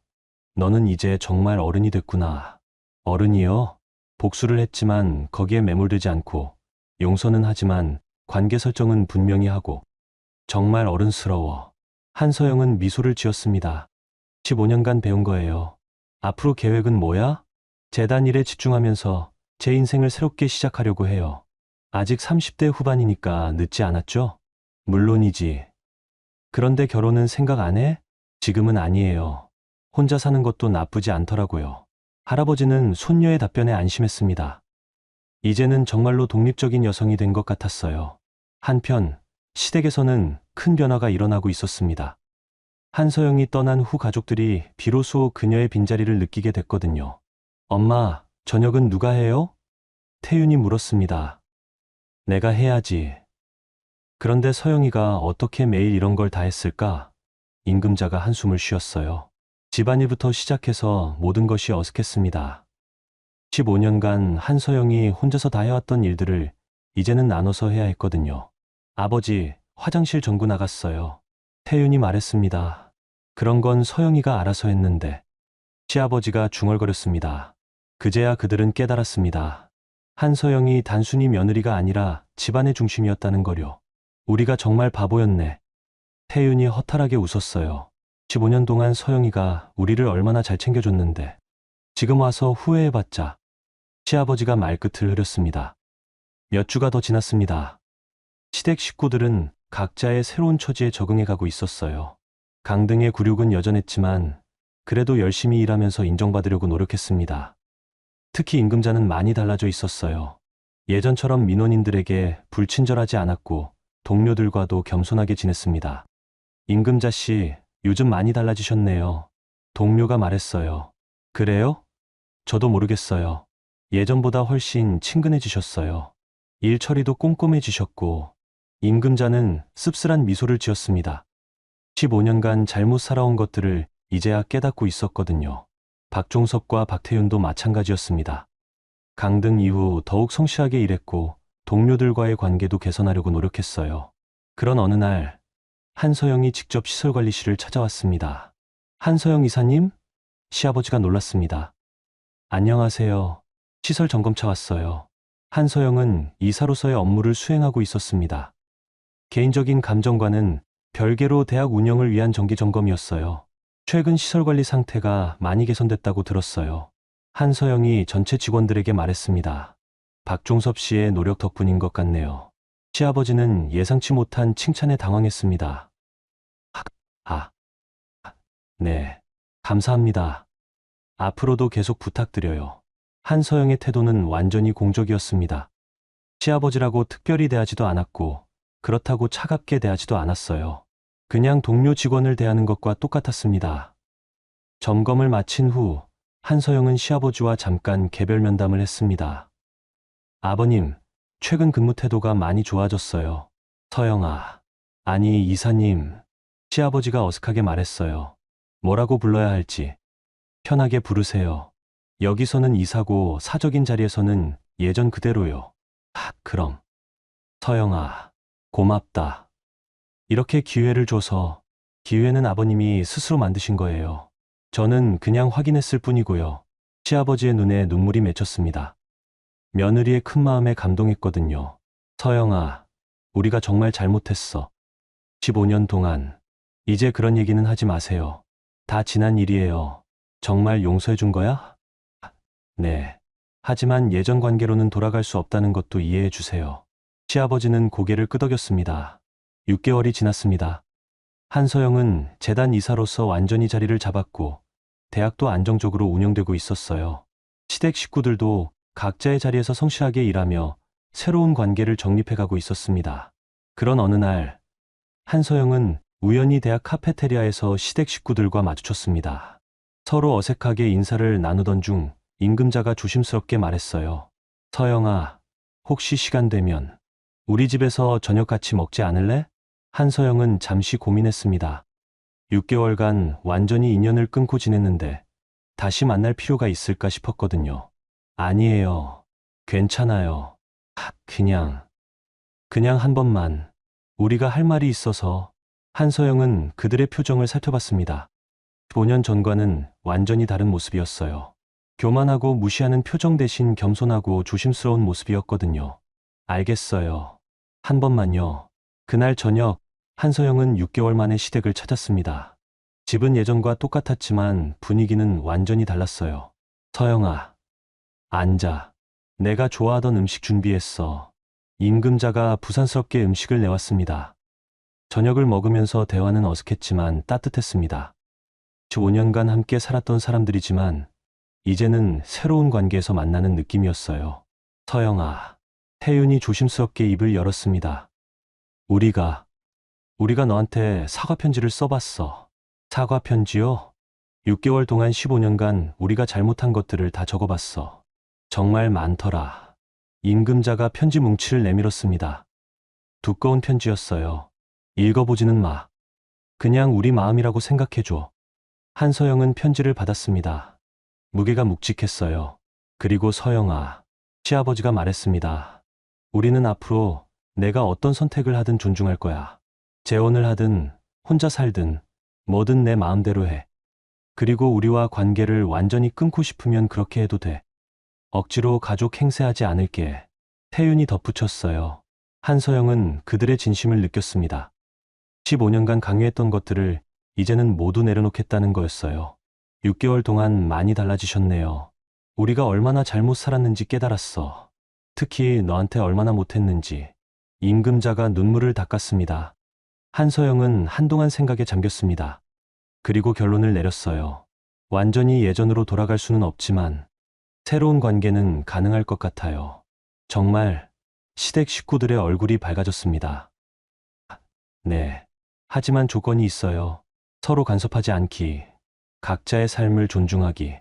너는 이제 정말 어른이 됐구나. 어른이요? 복수를 했지만 거기에 매몰되지 않고, 용서는 하지만 관계 설정은 분명히 하고, 정말 어른스러워. 한서영은 미소를 지었습니다. 15년간 배운 거예요. 앞으로 계획은 뭐야? 재단 일에 집중하면서 제 인생을 새롭게 시작하려고 해요. 아직 30대 후반이니까 늦지 않았죠? 물론이지. 그런데 결혼은 생각 안 해? 지금은 아니에요. 혼자 사는 것도 나쁘지 않더라고요. 할아버지는 손녀의 답변에 안심했습니다. 이제는 정말로 독립적인 여성이 된 것 같았어요. 한편 시댁에서는 큰 변화가 일어나고 있었습니다. 한서영이 떠난 후 가족들이 비로소 그녀의 빈자리를 느끼게 됐거든요. 엄마, 저녁은 누가 해요? 태윤이 물었습니다. 내가 해야지. 그런데 서영이가 어떻게 매일 이런 걸 다 했을까? 임금자가 한숨을 쉬었어요. 집안일부터 시작해서 모든 것이 어색했습니다. 15년간 한서영이 혼자서 다 해왔던 일들을 이제는 나눠서 해야 했거든요. 아버지, 화장실 전구 나갔어요. 태윤이 말했습니다. 그런 건 서영이가 알아서 했는데. 시아버지가 중얼거렸습니다. 그제야 그들은 깨달았습니다. 한서영이 단순히 며느리가 아니라 집안의 중심이었다는 거요. 우리가 정말 바보였네. 태윤이 허탈하게 웃었어요. 15년 동안 서영이가 우리를 얼마나 잘 챙겨줬는데. 지금 와서 후회해봤자. 시아버지가 말끝을 흐렸습니다. 몇 주가 더 지났습니다. 시댁 식구들은 각자의 새로운 처지에 적응해가고 있었어요. 강등의 굴욕은 여전했지만 그래도 열심히 일하면서 인정받으려고 노력했습니다. 특히 임금자는 많이 달라져 있었어요. 예전처럼 민원인들에게 불친절하지 않았고 동료들과도 겸손하게 지냈습니다. 임금자 씨, 요즘 많이 달라지셨네요. 동료가 말했어요. 그래요? 저도 모르겠어요. 예전보다 훨씬 친근해지셨어요. 일 처리도 꼼꼼해지셨고 임금자는 씁쓸한 미소를 지었습니다. 15년간 잘못 살아온 것들을 이제야 깨닫고 있었거든요. 박종섭과 박태윤도 마찬가지였습니다. 강등 이후 더욱 성실하게 일했고 동료들과의 관계도 개선하려고 노력했어요. 그런 어느 날 한서영이 직접 시설관리실을 찾아왔습니다. 한서영 이사님? 시아버지가 놀랐습니다. 안녕하세요. 시설 점검차 왔어요. 한서영은 이사로서의 업무를 수행하고 있었습니다. 개인적인 감정과는 별개로 대학 운영을 위한 정기 점검이었어요. 최근 시설관리 상태가 많이 개선됐다고 들었어요. 한서영이 전체 직원들에게 말했습니다. 박종섭 씨의 노력 덕분인 것 같네요. 시아버지는 예상치 못한 칭찬에 당황했습니다. 아, 네, 감사합니다. 앞으로도 계속 부탁드려요. 한서영의 태도는 완전히 공적이었습니다. 시아버지라고 특별히 대하지도 않았고 그렇다고 차갑게 대하지도 않았어요. 그냥 동료 직원을 대하는 것과 똑같았습니다. 점검을 마친 후 한서영은 시아버지와 잠깐 개별 면담을 했습니다. 아버님, 최근 근무 태도가 많이 좋아졌어요. 서영아, 아니 이사님, 시아버지가 어색하게 말했어요. 뭐라고 불러야 할지 편하게 부르세요. 여기서는 이사고 사적인 자리에서는 예전 그대로요. 그럼. 서영아, 고맙다. 이렇게 기회를 줘서 기회는 아버님이 스스로 만드신 거예요. 저는 그냥 확인했을 뿐이고요. 시아버지의 눈에 눈물이 맺혔습니다. 며느리의 큰 마음에 감동했거든요. 서영아, 우리가 정말 잘못했어. 15년 동안. 이제 그런 얘기는 하지 마세요. 다 지난 일이에요. 정말 용서해 준 거야? 네. 하지만 예전 관계로는 돌아갈 수 없다는 것도 이해해 주세요. 시아버지는 고개를 끄덕였습니다. 6개월이 지났습니다. 한서영은 재단 이사로서 완전히 자리를 잡았고 대학도 안정적으로 운영되고 있었어요. 시댁 식구들도 각자의 자리에서 성실하게 일하며 새로운 관계를 정립해가고 있었습니다. 그런 어느 날 한서영은 우연히 대학 카페테리아에서 시댁 식구들과 마주쳤습니다. 서로 어색하게 인사를 나누던 중 임금자가 조심스럽게 말했어요. 서영아, 혹시 시간 되면 우리 집에서 저녁 같이 먹지 않을래? 한서영은 잠시 고민했습니다. 6개월간 완전히 인연을 끊고 지냈는데 다시 만날 필요가 있을까 싶었거든요. 아니에요. 괜찮아요. 그냥 한 번만. 우리가 할 말이 있어서. 한서영은 그들의 표정을 살펴봤습니다. 5년 전과는 완전히 다른 모습이었어요. 교만하고 무시하는 표정 대신 겸손하고 조심스러운 모습이었거든요. 알겠어요. 한 번만요. 그날 저녁 한서영은 6개월 만에 시댁을 찾았습니다. 집은 예전과 똑같았지만 분위기는 완전히 달랐어요. 서영아, 앉아. 내가 좋아하던 음식 준비했어. 임금자가 부산스럽게 음식을 내왔습니다. 저녁을 먹으면서 대화는 어색했지만 따뜻했습니다. 15년간 함께 살았던 사람들이지만 이제는 새로운 관계에서 만나는 느낌이었어요. 서영아, 태윤이 조심스럽게 입을 열었습니다. 우리가 너한테 사과 편지를 써봤어. 사과 편지요? 6개월 동안 15년간 우리가 잘못한 것들을 다 적어봤어. 정말 많더라. 임금자가 편지 뭉치를 내밀었습니다. 두꺼운 편지였어요. 읽어보지는 마. 그냥 우리 마음이라고 생각해줘. 한서영은 편지를 받았습니다. 무게가 묵직했어요. 그리고 서영아, 시아버지가 말했습니다. 우리는 앞으로 내가 어떤 선택을 하든 존중할 거야. 재혼을 하든 혼자 살든 뭐든 내 마음대로 해. 그리고 우리와 관계를 완전히 끊고 싶으면 그렇게 해도 돼. 억지로 가족 행세하지 않을게. 태윤이 덧붙였어요. 한서영은 그들의 진심을 느꼈습니다. 15년간 강요했던 것들을 이제는 모두 내려놓겠다는 거였어요. 6개월 동안 많이 달라지셨네요. 우리가 얼마나 잘못 살았는지 깨달았어. 특히 너한테 얼마나 못했는지. 임금자가 눈물을 닦았습니다. 한서영은 한동안 생각에 잠겼습니다. 그리고 결론을 내렸어요. 완전히 예전으로 돌아갈 수는 없지만 새로운 관계는 가능할 것 같아요. 정말 시댁 식구들의 얼굴이 밝아졌습니다. 네. 하지만 조건이 있어요. 서로 간섭하지 않기. 각자의 삶을 존중하기.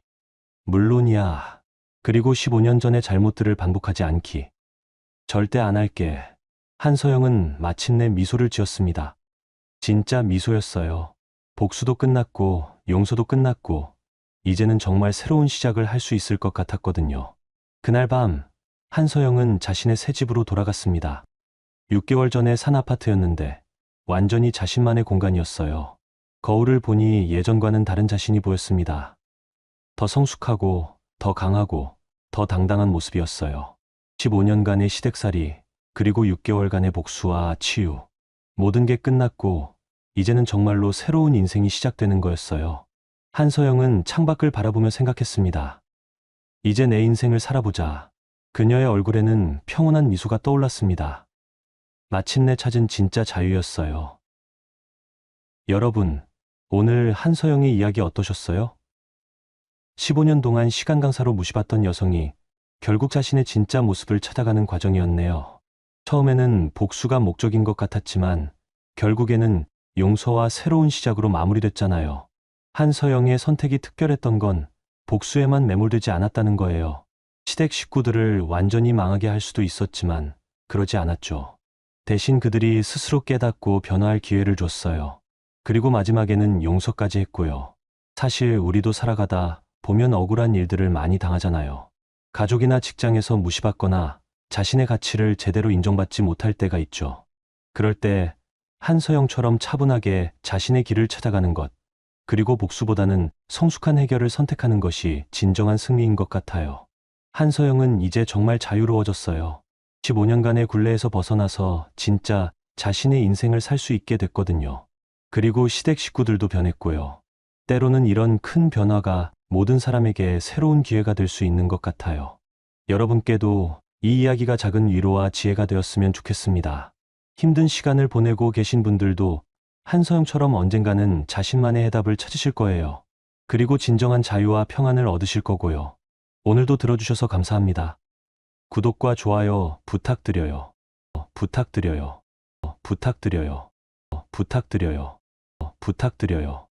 물론이야. 그리고 15년 전의 잘못들을 반복하지 않기. 절대 안 할게. 한서영은 마침내 미소를 지었습니다. 진짜 미소였어요. 복수도 끝났고 용서도 끝났고 이제는 정말 새로운 시작을 할 수 있을 것 같았거든요. 그날 밤 한서영은 자신의 새 집으로 돌아갔습니다. 6개월 전에 산 아파트였는데 완전히 자신만의 공간이었어요. 거울을 보니 예전과는 다른 자신이 보였습니다. 더 성숙하고 더 강하고 더 당당한 모습이었어요. 15년간의 시댁살이 그리고 6개월간의 복수와 치유. 모든 게 끝났고 이제는 정말로 새로운 인생이 시작되는 거였어요. 한서영은 창밖을 바라보며 생각했습니다. 이제 내 인생을 살아보자. 그녀의 얼굴에는 평온한 미소가 떠올랐습니다. 마침내 찾은 진짜 자유였어요. 여러분, 오늘 한서영의 이야기 어떠셨어요? 15년 동안 시간 강사로 무시받던 여성이 결국 자신의 진짜 모습을 찾아가는 과정이었네요. 처음에는 복수가 목적인 것 같았지만 결국에는 용서와 새로운 시작으로 마무리됐잖아요. 한서영의 선택이 특별했던 건 복수에만 매몰되지 않았다는 거예요. 시댁 식구들을 완전히 망하게 할 수도 있었지만 그러지 않았죠. 대신 그들이 스스로 깨닫고 변화할 기회를 줬어요. 그리고 마지막에는 용서까지 했고요. 사실 우리도 살아가다 보면 억울한 일들을 많이 당하잖아요. 가족이나 직장에서 무시받거나 자신의 가치를 제대로 인정받지 못할 때가 있죠. 그럴 때 한서영처럼 차분하게 자신의 길을 찾아가는 것, 그리고 복수보다는 성숙한 해결을 선택하는 것이 진정한 승리인 것 같아요. 한서영은 이제 정말 자유로워졌어요. 15년간의 굴레에서 벗어나서 진짜 자신의 인생을 살 수 있게 됐거든요. 그리고 시댁 식구들도 변했고요. 때로는 이런 큰 변화가 모든 사람에게 새로운 기회가 될 수 있는 것 같아요. 여러분께도 이 이야기가 작은 위로와 지혜가 되었으면 좋겠습니다. 힘든 시간을 보내고 계신 분들도 한서영처럼 언젠가는 자신만의 해답을 찾으실 거예요. 그리고 진정한 자유와 평안을 얻으실 거고요. 오늘도 들어주셔서 감사합니다. 구독과 좋아요 부탁드려요. 부탁드려요. 부탁드려요. 부탁드려요. 부탁드려요.